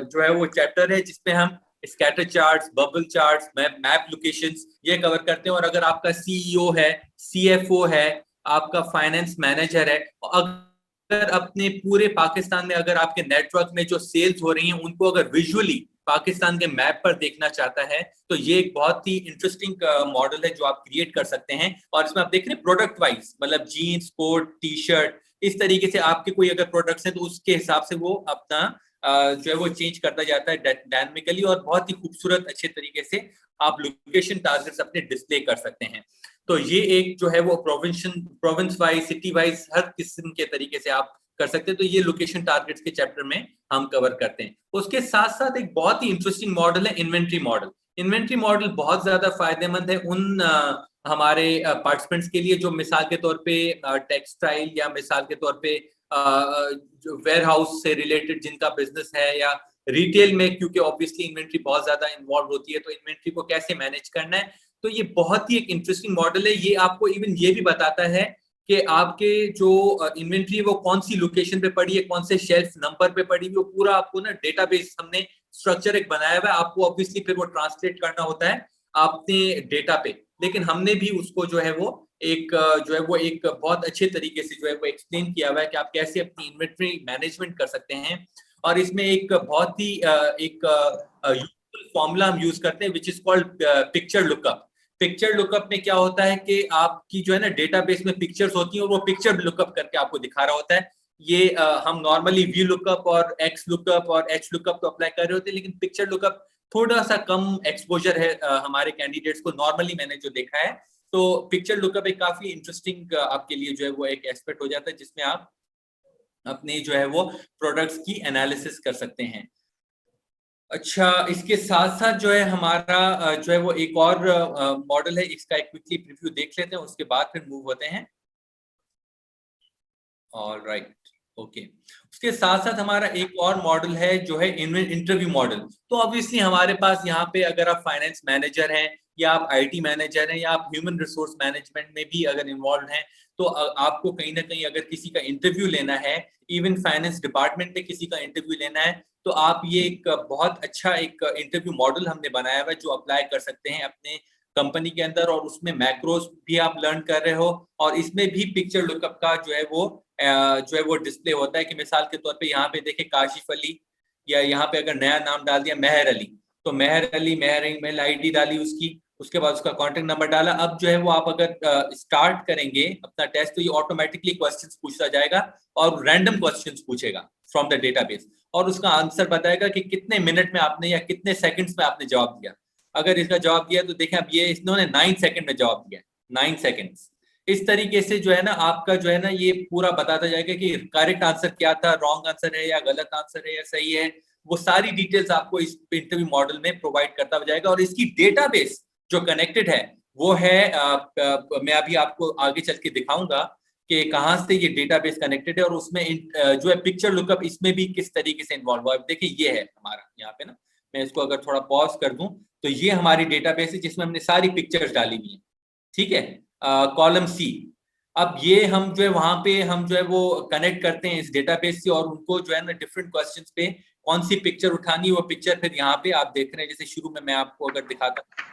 A: जो है वो चैप्टर है जिसपे हम scatter charts, bubble charts, map locations ये कवर करते हैं। और अगर आपका सीईओ है, सीएफओ है, आपका फाइनेंस मैनेजर है, अगर अपने पूरे पाकिस्तान में अगर आपके नेटवर्क में जो सेल्स हो रही हैं उनको अगर विजुअली पाकिस्तान के मैप पर देखना चाहता है तो ये एक बहुत ही इंटरेस्टिंग मॉडल है जो आप क्रिएट कर सकते हैं। और इसमें आप देख रहे हैं प्रोडक्ट वाइज, मतलब जीन्स, कोट, टी शर्ट, इस तरीके से आपके कोई अगर प्रोडक्ट्स हैं तो उसके हिसाब से वो अपना जो है वो चेंज करता जाता है डायनामिकली, और बहुत ही खूबसूरत अच्छे तरीके से आप लोकेशन टारगेट्स अपने डिस्प्ले कर सकते हैं। तो ये एक जो है वो प्रोविंस वाइज, सिटी वाइज हर किस्म के तरीके से आप कर सकते हैं। तो ये लोकेशन टारगेट्स के चैप्टर में हम कवर करते हैं। उसके साथ साथ एक बहुत ही इंटरेस्टिंग मॉडल है इन्वेंट्री मॉडल। इन्वेंट्री मॉडल बहुत ज्यादा फायदेमंद है उन हमारे पार्टिसिपेंट्स के लिए जो मिसाल के तौर पे टेक्सटाइल या मिसाल के तौर पे जो वेयर हाउस से रिलेटेड जिनका बिजनेस है, या रिटेल में, क्योंकि ऑब्वियसली इन्वेंट्री बहुत ज्यादा इन्वॉल्व होती है, तो इन्वेंट्री को कैसे मैनेज करना है। तो ये बहुत ही एक इंटरेस्टिंग मॉडल है। ये आपको इवन ये भी बताता है कि आपके जो इन्वेंट्री है वो कौन सी लोकेशन पे पड़ी है, कौन से शेल्फ नंबर पे पड़ी है, वो पूरा आपको ना डेटाबेस हमने स्ट्रक्चर एक बनाया हुआ है। आपको ऑब्वियसली फिर वो ट्रांसलेट करना होता है अपने डेटा पे, लेकिन हमने भी उसको जो है वो एक बहुत अच्छे तरीके से जो है वो एक्सप्लेन किया हुआ है कि आप कैसे अपनी इन्वेंट्री मैनेजमेंट कर सकते हैं। और इसमें एक बहुत ही एक यूजफुल फॉर्मूला हम यूज करते हैं which is called picture lookup. Picture lookup में क्या होता है कि आपकी जो है ना डेटाबेस में पिक्चर्स होती हैं और वो पिक्चर लुकअप करके आपको दिखा रहा होता है। ये हम नॉर्मली वी लुकअप और एक्स लुकअप और एच लुकअप तो अप्लाई कर रहे होते हैं, लेकिन पिक्चर लुकअप थोड़ा सा कम एक्सपोजर है हमारे कैंडिडेट्स को, नॉर्मली मैंने जो देखा है। तो पिक्चर लुकअप एक काफी इंटरेस्टिंग आपके लिए जो है वो एक एस्पेक्ट हो जाता है जिसमें आप अपने जो है वो प्रोडक्ट्स की एनालिसिस कर सकते हैं। अच्छा, इसके साथ साथ जो है हमारा जो है वो एक और मॉडल है, इसका एक क्विकली प्रीव्यू देख लेते हैं, उसके बाद फिर मूव होते हैं। Alright, okay. उसके साथ साथ हमारा एक और मॉडल है जो है इंटरव्यू मॉडल। तो ऑब्वियसली हमारे पास यहाँ पे अगर आप फाइनेंस मैनेजर हैं या आप आईटी मैनेजर हैं या आप ह्यूमन रिसोर्स मैनेजमेंट में भी अगर इन्वॉल्व हैं, तो आपको कहीं ना कहीं अगर किसी का इंटरव्यू लेना है, इवन फाइनेंस डिपार्टमेंट में किसी का इंटरव्यू लेना है, तो आप ये एक बहुत अच्छा एक इंटरव्यू मॉडल हमने बनाया हुआ है जो अप्लाई कर सकते हैं अपने कंपनी के अंदर। और उसमें मैक्रोस भी आप लर्न कर रहे हो और इसमें भी पिक्चर लुकअप का जो है वो डिस्प्ले होता है कि मिसाल के तौर पे यहाँ पे देखें काशिफ अली, या यहाँ पे अगर नया नाम डाल दिया मेहर अली, तो मेहर अली मेल आईडी डाली उसकी, उसके बाद उसका कॉन्टेक्ट नंबर डाला। अब जो है वो आप अगर स्टार्ट करेंगे अपना टेस्ट तो ये ऑटोमेटिकली क्वेश्चंस पूछता जाएगा और रैंडम क्वेश्चंस पूछेगा फ्रॉम द डेटाबेस, और उसका आंसर बताएगा कि कितने मिनट में आपने या कितने सेकंड्स में आपने जवाब दिया। अगर इसका जवाब दिया तो देखें अब ये इन्होंने 9 सेकंड में जवाब दिया, 9 सेकंड्स। इस तरीके से जो है ना आपका जो है ना ये पूरा बताता जाएगा कि करेक्ट आंसर क्या था, रॉन्ग आंसर है या गलत आंसर है या सही है, वो सारी डिटेल्स आपको इस इंटरव्यू मॉडल में प्रोवाइड करता जाएगा। और इसकी डेटाबेस जो कनेक्टेड है वो है मैं अभी आपको आगे चल के दिखाऊंगा कि कहाँ से ये डेटाबेस कनेक्टेड है, और उसमें जो है पिक्चर लुकअप इसमें भी किस तरीके से इन्वॉल्व हुआ है। देखिए ये है हमारा यहाँ पे ना, मैं इसको अगर थोड़ा पॉज कर दूं तो ये हमारी डेटाबेस है जिसमें हमने सारी पिक्चर्स डाली हुई है, ठीक है, कॉलम सी। अब ये हम जो है वहां पे हम जो है वो कनेक्ट करते हैं इस डेटाबेस से, और उनको जो है ना डिफरेंट क्वेश्चंस पे कौन सी पिक्चर उठानी है वो पिक्चर फिर यहाँ पे आप देख रहे हैं। जैसे शुरू में मैं आपको अगर दिखाता हूँ,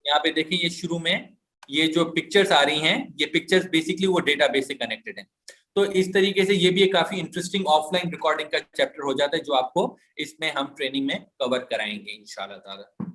A: यहाँ पे देखिए ये शुरू में ये जो पिक्चर्स आ रही हैं, ये पिक्चर्स बेसिकली वो डेटाबेस से कनेक्टेड हैं। तो इस तरीके से ये भी एक काफी इंटरेस्टिंग ऑफलाइन रिकॉर्डिंग का चैप्टर हो जाता है जो आपको इसमें हम ट्रेनिंग में कवर कराएंगे इंशाल्लाह ताला।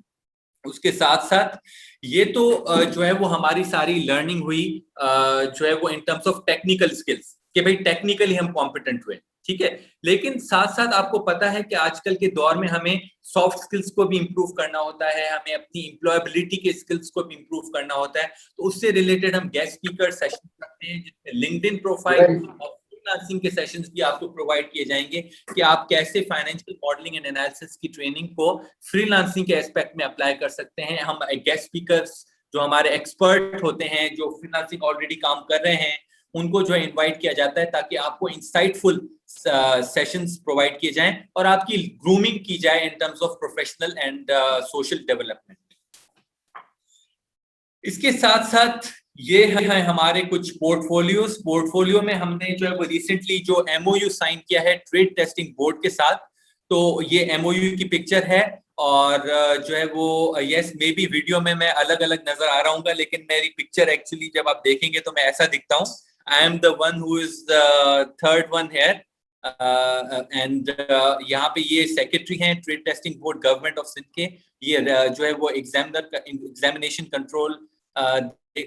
A: उसके साथ साथ ये तो जो है वो हमारी सारी लर्निंग हुई जो है वो इन टर्म्स ऑफ टेक्निकल स्किल्स कि भाई टेक्निकली हम कॉम्पिटेंट हुए, ठीक है। लेकिन साथ साथ आपको पता है कि आजकल के दौर में हमें सॉफ्ट स्किल्स को भी इंप्रूव करना होता है, हमें अपनी एम्प्लॉयबिलिटी के स्किल्स को भी इंप्रूव करना होता है। तो उससे रिलेटेड हम गेस्ट स्पीकर सेशन करते हैं जिसमें लिंक्डइन प्रोफाइल और फ्रीलांसिंग के सेशंस भी आपको प्रोवाइड किए जाएंगे कि आप कैसे फाइनेंशियल मॉडलिंग एंड एनालिसिस की ट्रेनिंग को फ्रीलांसिंग के एस्पेक्ट में अप्लाई कर सकते हैं। हम गेस्ट स्पीकर्स जो हमारे एक्सपर्ट होते हैं जो फ्रीलांसिंग ऑलरेडी काम कर रहे हैं उनको जो है इनवाइट किया जाता है ताकि आपको इंसाइटफुल सेशंस प्रोवाइड किए जाएं और आपकी ग्रूमिंग की जाए इन terms of professional and social development. इसके साथ साथ ये है हमारे कुछ पोर्टफोलियो में हमने जो है वो रिसेंटली जो MOU साइन किया है ट्रेड टेस्टिंग बोर्ड के साथ, तो ये MOU की पिक्चर है और जो है वो यस मे बी वीडियो में मैं अलग अलग नजर आ रहा हूँ, लेकिन मेरी पिक्चर एक्चुअली जब आप देखेंगे तो मैं ऐसा दिखता हूँ। I am the one who is third one here and यहाँ पे ये सेक्रेटरी हैं trade testing board government of Sindh के। ये जो है वो एग्जामिनेशन कंट्रोल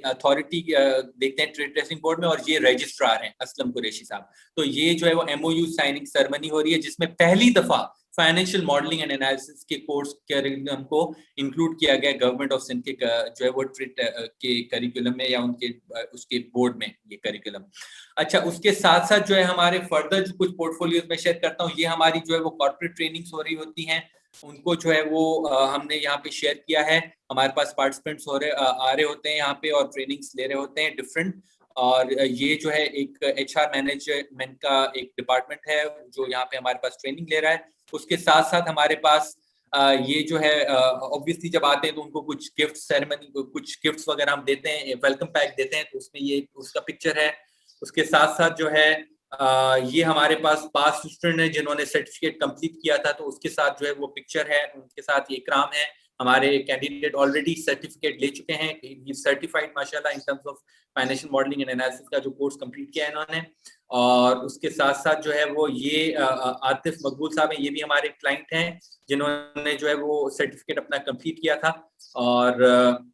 A: अथॉरिटी देखते हैं ट्रेड टेस्टिंग बोर्ड में, और ये रजिस्ट्रार हैं असलम कुरैशी साहब। तो ये जो है वो MOU साइनिंग सेरेमनी हो रही है जिसमें पहली दफा फाइनेंशियल मॉडलिंग एंड एनालिसिस के कोर्स करिकुलम को इंक्लूड किया गया गवर्नमेंट ऑफ सिंध के जो है वो ट्रेड के करिकुलम में या उनके उसके बोर्ड में ये करिकुलम। अच्छा, उसके साथ साथ जो है हमारे फर्दर जो कुछ पोर्टफोलियोज में शेयर करता हूँ, ये हमारी जो है वो कॉर्पोरेट ट्रेनिंग्स हो रही होती हैं, उनको जो है वो हमने यहाँ पे शेयर किया है। हमारे पास पार्टिसिपेंट्स आ रहे होते हैं यहाँ पे और ट्रेनिंग्स ले रहे होते हैं डिफरेंट, और ये जो है एक HR मैनेजमेंट का एक डिपार्टमेंट है जो यहाँ पे हमारे पास ट्रेनिंग ले रहा है। उसके साथ साथ हमारे पास ये जो है ऑब्वियसली जब आते हैं तो उनको कुछ गिफ्ट सेरेमनी कुछ गिफ्ट्स वगैरह हम देते हैं, वेलकम पैक देते हैं, तो उसमें ये उसका पिक्चर है। उसके साथ साथ जो है ये हमारे पास स्टूडेंट है जिन्होंने सर्टिफिकेट कंप्लीट किया था, तो उसके साथ जो है वो पिक्चर है। उनके साथ ये इकराम है, हमारे कैंडिडेट ऑलरेडी सर्टिफिकेट ले चुके हैं, सर्टिफाइड माशाल्लाह इन terms of financial modelling and analysis का जो कोर्स कंप्लीट किया है इन्होंने। और उसके साथ साथ जो है वो ये आतिफ मकबूल साहब हैं, ये भी हमारे क्लाइंट हैं जिन्होंने जो है वो सर्टिफिकेट अपना कंप्लीट किया था। और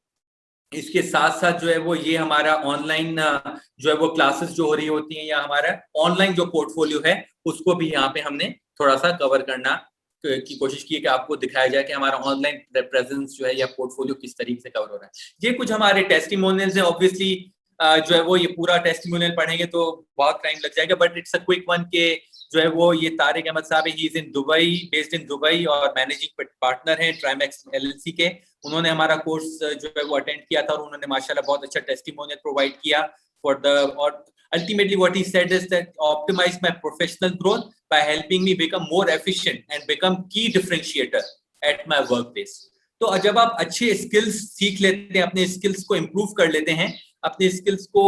A: इसके साथ साथ जो है वो ये हमारा ऑनलाइन जो है वो क्लासेस जो हो रही होती हैं या हमारा ऑनलाइन जो पोर्टफोलियो है उसको भी यहाँ पे हमने थोड़ा सा कवर करना की कोशिश की है कि आपको दिखाया जाए कि हमारा ऑनलाइन प्रेजेंस जो है या पोर्टफोलियो किस तरीके से कवर हो रहा है। ये कुछ हमारे टेस्टिमोनियल्स हैं। ऑब्वियसली जो है वो ये पूरा टेस्टिमोनियल पढ़ेंगे तो बहुत टाइम लग जाएगा, but it's a quick one के जो है वो ये तारिक अहमद साहब है, he is in Dubai, based in Dubai और मैनेजिंग पार्टनर हैं ट्राइमेक्स LLC के। उन्होंने हमारा कोर्स जो है वो अटेंड किया था और उन्होंने माशाल्लाह बहुत अच्छा टेस्टिमोनियल प्रोवाइड किया फॉर द, और ultimately what he said is that optimize my professional growth by helping me become more efficient and become key differentiator at my workplace। तो जब आप अच्छे स्किल्स सीख लेते हैं, अपने स्किल्स को इम्प्रूव कर लेते हैं, अपने स्किल्स को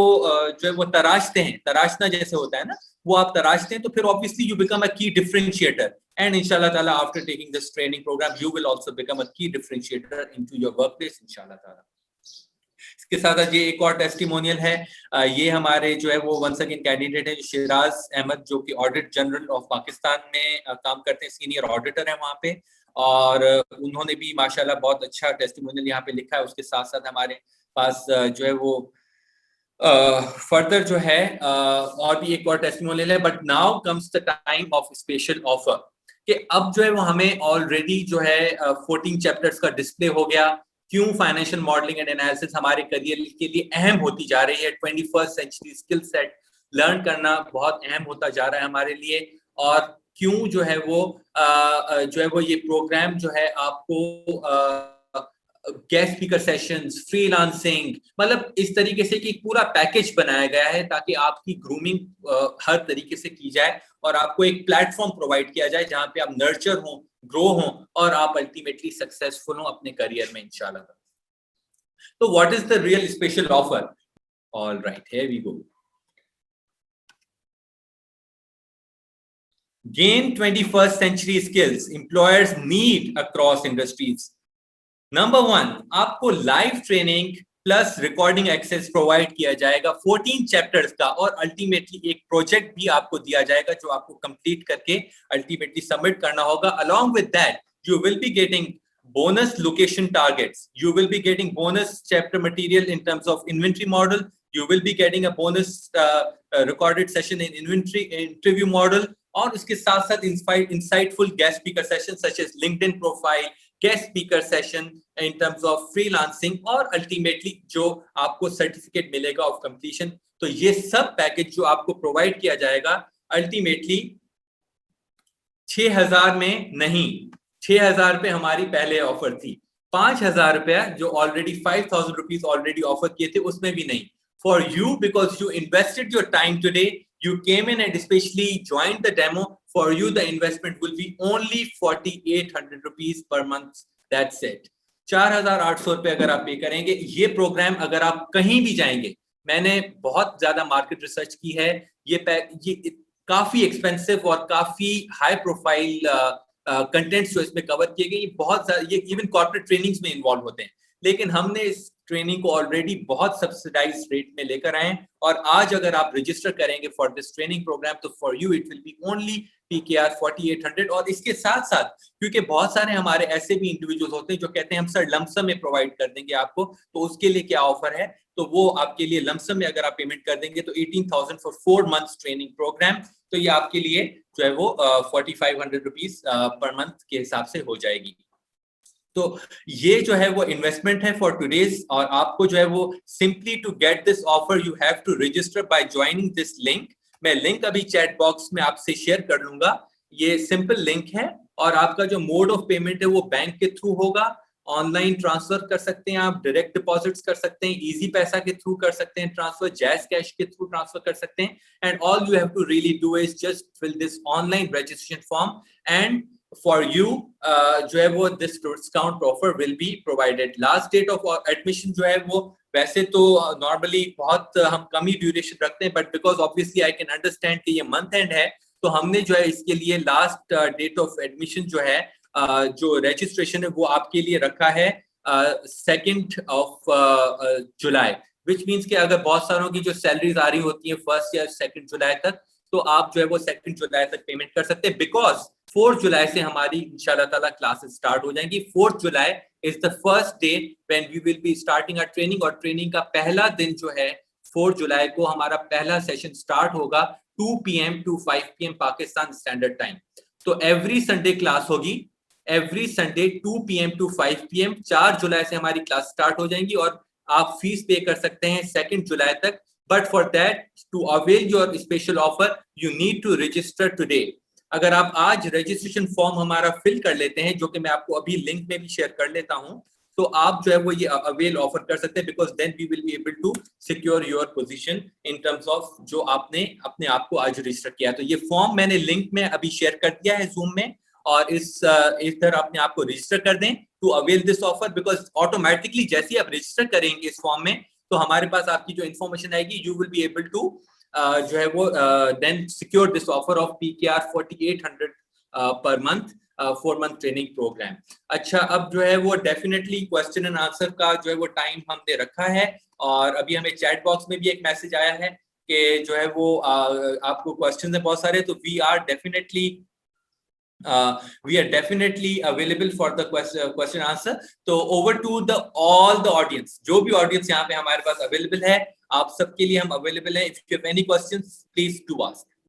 A: जो है वो तराशते हैं, तराशना जैसे होता है ना, वो आप तराशते हैं, तो फिर obviously you become a key differentiator and इंशाल्लाह ताला after taking this training programme you will also become a key differentiator into your workplace इंशाल्लाह ताला। इसके साथ ये एक और टेस्टिमोनियल है, ये हमारे जो है वो वंस अगेन कैंडिडेट है शिराज अहमद जो कि ऑडिट जनरल ऑफ पाकिस्तान में काम करते हैं, सीनियर ऑडिटर है वहाँ पे, और उन्होंने भी माशाल्लाह बहुत अच्छा टेस्टिमोनियल यहाँ पे लिखा है। उसके साथ साथ हमारे पास जो है वो फर्दर जो है और भी एक और टेस्टिमोनियल है, but now comes the time of special offer कि अब जो है वो हमें ऑलरेडी जो है 14 चैप्टर्स का डिस्प्ले हो गया, क्यों फाइनेंशियल मॉडलिंग एंड एनालिसिस हमारे करियर के लिए अहम होती जा रही है। 21st century skill set learn करना बहुत अहम होता जा रहा है हमारे लिए, और क्यों जो है वो ये प्रोग्राम जो है आपको गेस्ट स्पीकर सेशंस, फ्रीलांसिंग, मतलब इस तरीके से कि पूरा पैकेज बनाया गया है ताकि आपकी ग्रूमिंग हर तरीके से की जाए और आपको एक प्लेटफॉर्म प्रोवाइड किया जाए जहां पे आप नर्चर हो, ग्रो हो और आप अल्टीमेटली सक्सेसफुल हो अपने करियर में इंशाल्लाह। तो what is the real special offer? All right, here we go. Gain 21st century skills employers need across industries. Number 1, आपको live training plus recording access provide किया जाएगा 14 चैप्टर्स का, और अल्टीमेटली एक प्रोजेक्ट भी आपको दिया जाएगा जो आपको कंप्लीट करके अल्टीमेटली सबमिट करना होगा। Along with that you will be getting bonus location targets, you will be getting bonus chapter material in terms of inventory model, you will be getting a bonus recorded session in inventory interview model, और उसके साथ साथ insightful guest speaker sessions such as LinkedIn profile, guest speaker session in terms of freelancing, और ultimately जो आपको certificate मिलेगा of completion. तो ये सब पैकेज जो आपको प्रोवाइड किया जाएगा अल्टीमेटली 6,000 में नहीं, 6,000 रुपए हमारी पहले ऑफर थी, 5,000 रुपया जो ऑलरेडी 5,000 रुपीज ऑलरेडी ऑफर किए थे उसमें भी नहीं। For you, because you invested your time today, you came in and especially joined the demo, for you the investment will be only 4,800 rupees per month, that's it। 4,800 रुपए अगर आप पे करेंगे, ये प्रोग्राम अगर आप कहीं भी जाएंगे, मैंने बहुत ज्यादा मार्केट रिसर्च की है, ये काफी एक्सपेंसिव और काफी हाई प्रोफाइल कंटेंट्स जो इसमें कवर किए गए, बहुत ज्यादा, ये इवन कॉर्पोरेट ट्रेनिंग्स में इन्वॉल्व होते हैं, लेकिन हमने इस ट्रेनिंग को ऑलरेडी बहुत सब्सिडाइज रेट में लेकर आए, और आज अगर आप रजिस्टर करेंगे फॉर दिस ट्रेनिंग प्रोग्राम तो for you it will be only PKR 4,800। और इसके साथ साथ क्योंकि बहुत सारे हमारे ऐसे भी इंडिविजुअल्स होते हैं जो कहते हैं हम सर लमसम में प्रोवाइड कर देंगे आपको, तो उसके लिए क्या ऑफर है, तो वो आपके लिए लमसम में अगर आप पेमेंट कर देंगे तो 18,000 फॉर 4 मंथ्स ट्रेनिंग प्रोग्राम, तो ये आपके लिए जो है वो 4,500 रुपीज पर मंथ के हिसाब से हो जाएगी। तो ये जो है वो इन्वेस्टमेंट है फॉर टुडेज, और आपको जो है वो simply to get this offer you have to register by joining this link. मैं लिंक अभी चैट बॉक्स में आपसे शेयर कर लूंगा, ये सिंपल लिंक है, और आपका जो मोड ऑफ पेमेंट है वो बैंक के थ्रू होगा, ऑनलाइन ट्रांसफर कर सकते हैं आप, डायरेक्ट डिपॉजिट्स कर सकते हैं, इजी पैसा के थ्रू कर सकते हैं ट्रांसफर, जैज कैश के थ्रू ट्रांसफर कर सकते हैं, and all you have to really do is just fill this online registration form, and for you जो है वो this discount offer will be provided। Last date of admission जो है वो वैसे तो normally बहुत हम कम ही ड्यूरेशन रखते हैं, but because obviously I can understand कि ये मंथ एंड है, तो हमने जो है इसके लिए लास्ट डेट ऑफ एडमिशन जो है जो रजिस्ट्रेशन है वो आपके लिए रखा है 2 जुलाई, which means कि अगर बहुत सारों की जो सैलरीज आ रही होती है 1 या 2 जुलाई तक, तो आप जो है वो 2 जुलाई तक पेमेंट कर सकते हैं, बिकॉज 4 जुलाई से हमारी इंशाल्लाह ताला क्लासेस स्टार्ट हो जाएंगी। 4 जुलाई is the first day when we will be starting our training, और ट्रेनिंग का पहला दिन जो है 4 जुलाई को हमारा पहला सेशन स्टार्ट होगा 2 PM to 5 PM Pakistan standard time. तो एवरी संडे क्लास होगी, every Sunday 2 PM to 5 PM। 4 जुलाई से हमारी क्लास स्टार्ट हो जाएंगी, और आप फीस पे कर सकते हैं 2 जुलाई तक, but for that to avail your special offer you need to register today. अगर आप आज रजिस्ट्रेशन फॉर्म हमारा फिल कर लेते हैं, जो कि मैं आपको अभी लिंक में भी शेयर कर लेता हूं, तो आप जो है वो ये अवेल ऑफर कर सकते हैं, because then we will be able to secure your position in terms of जो आपने अपने आप को आज रजिस्टर किया। तो ये फॉर्म मैंने लिंक में अभी शेयर कर दिया है जूम में, और इस तरह अपने आप को रजिस्टर कर दें to avail this offer, because automatically जैसे ही आप रजिस्टर करेंगे इस फॉर्म में, तो हमारे पास आपकी जो इन्फॉर्मेशन आएगी, you will be able to जो है वो then secure this offer of PKR 4,800 per month 4 month training programme. अच्छा, अब जो है वो डेफिनेटली क्वेश्चन एंड आंसर का जो है वो टाइम हमने रखा है, और अभी हमें चैट बॉक्स में भी एक मैसेज आया है कि जो है वो आपको क्वेश्चन है बहुत सारे, तो we are definitely available for the question answer। तो over to the all the audience, जो भी audience यहाँ पे हमारे पास available है, आप सबके लिए हम available हैं। If you have any questions, please do ask।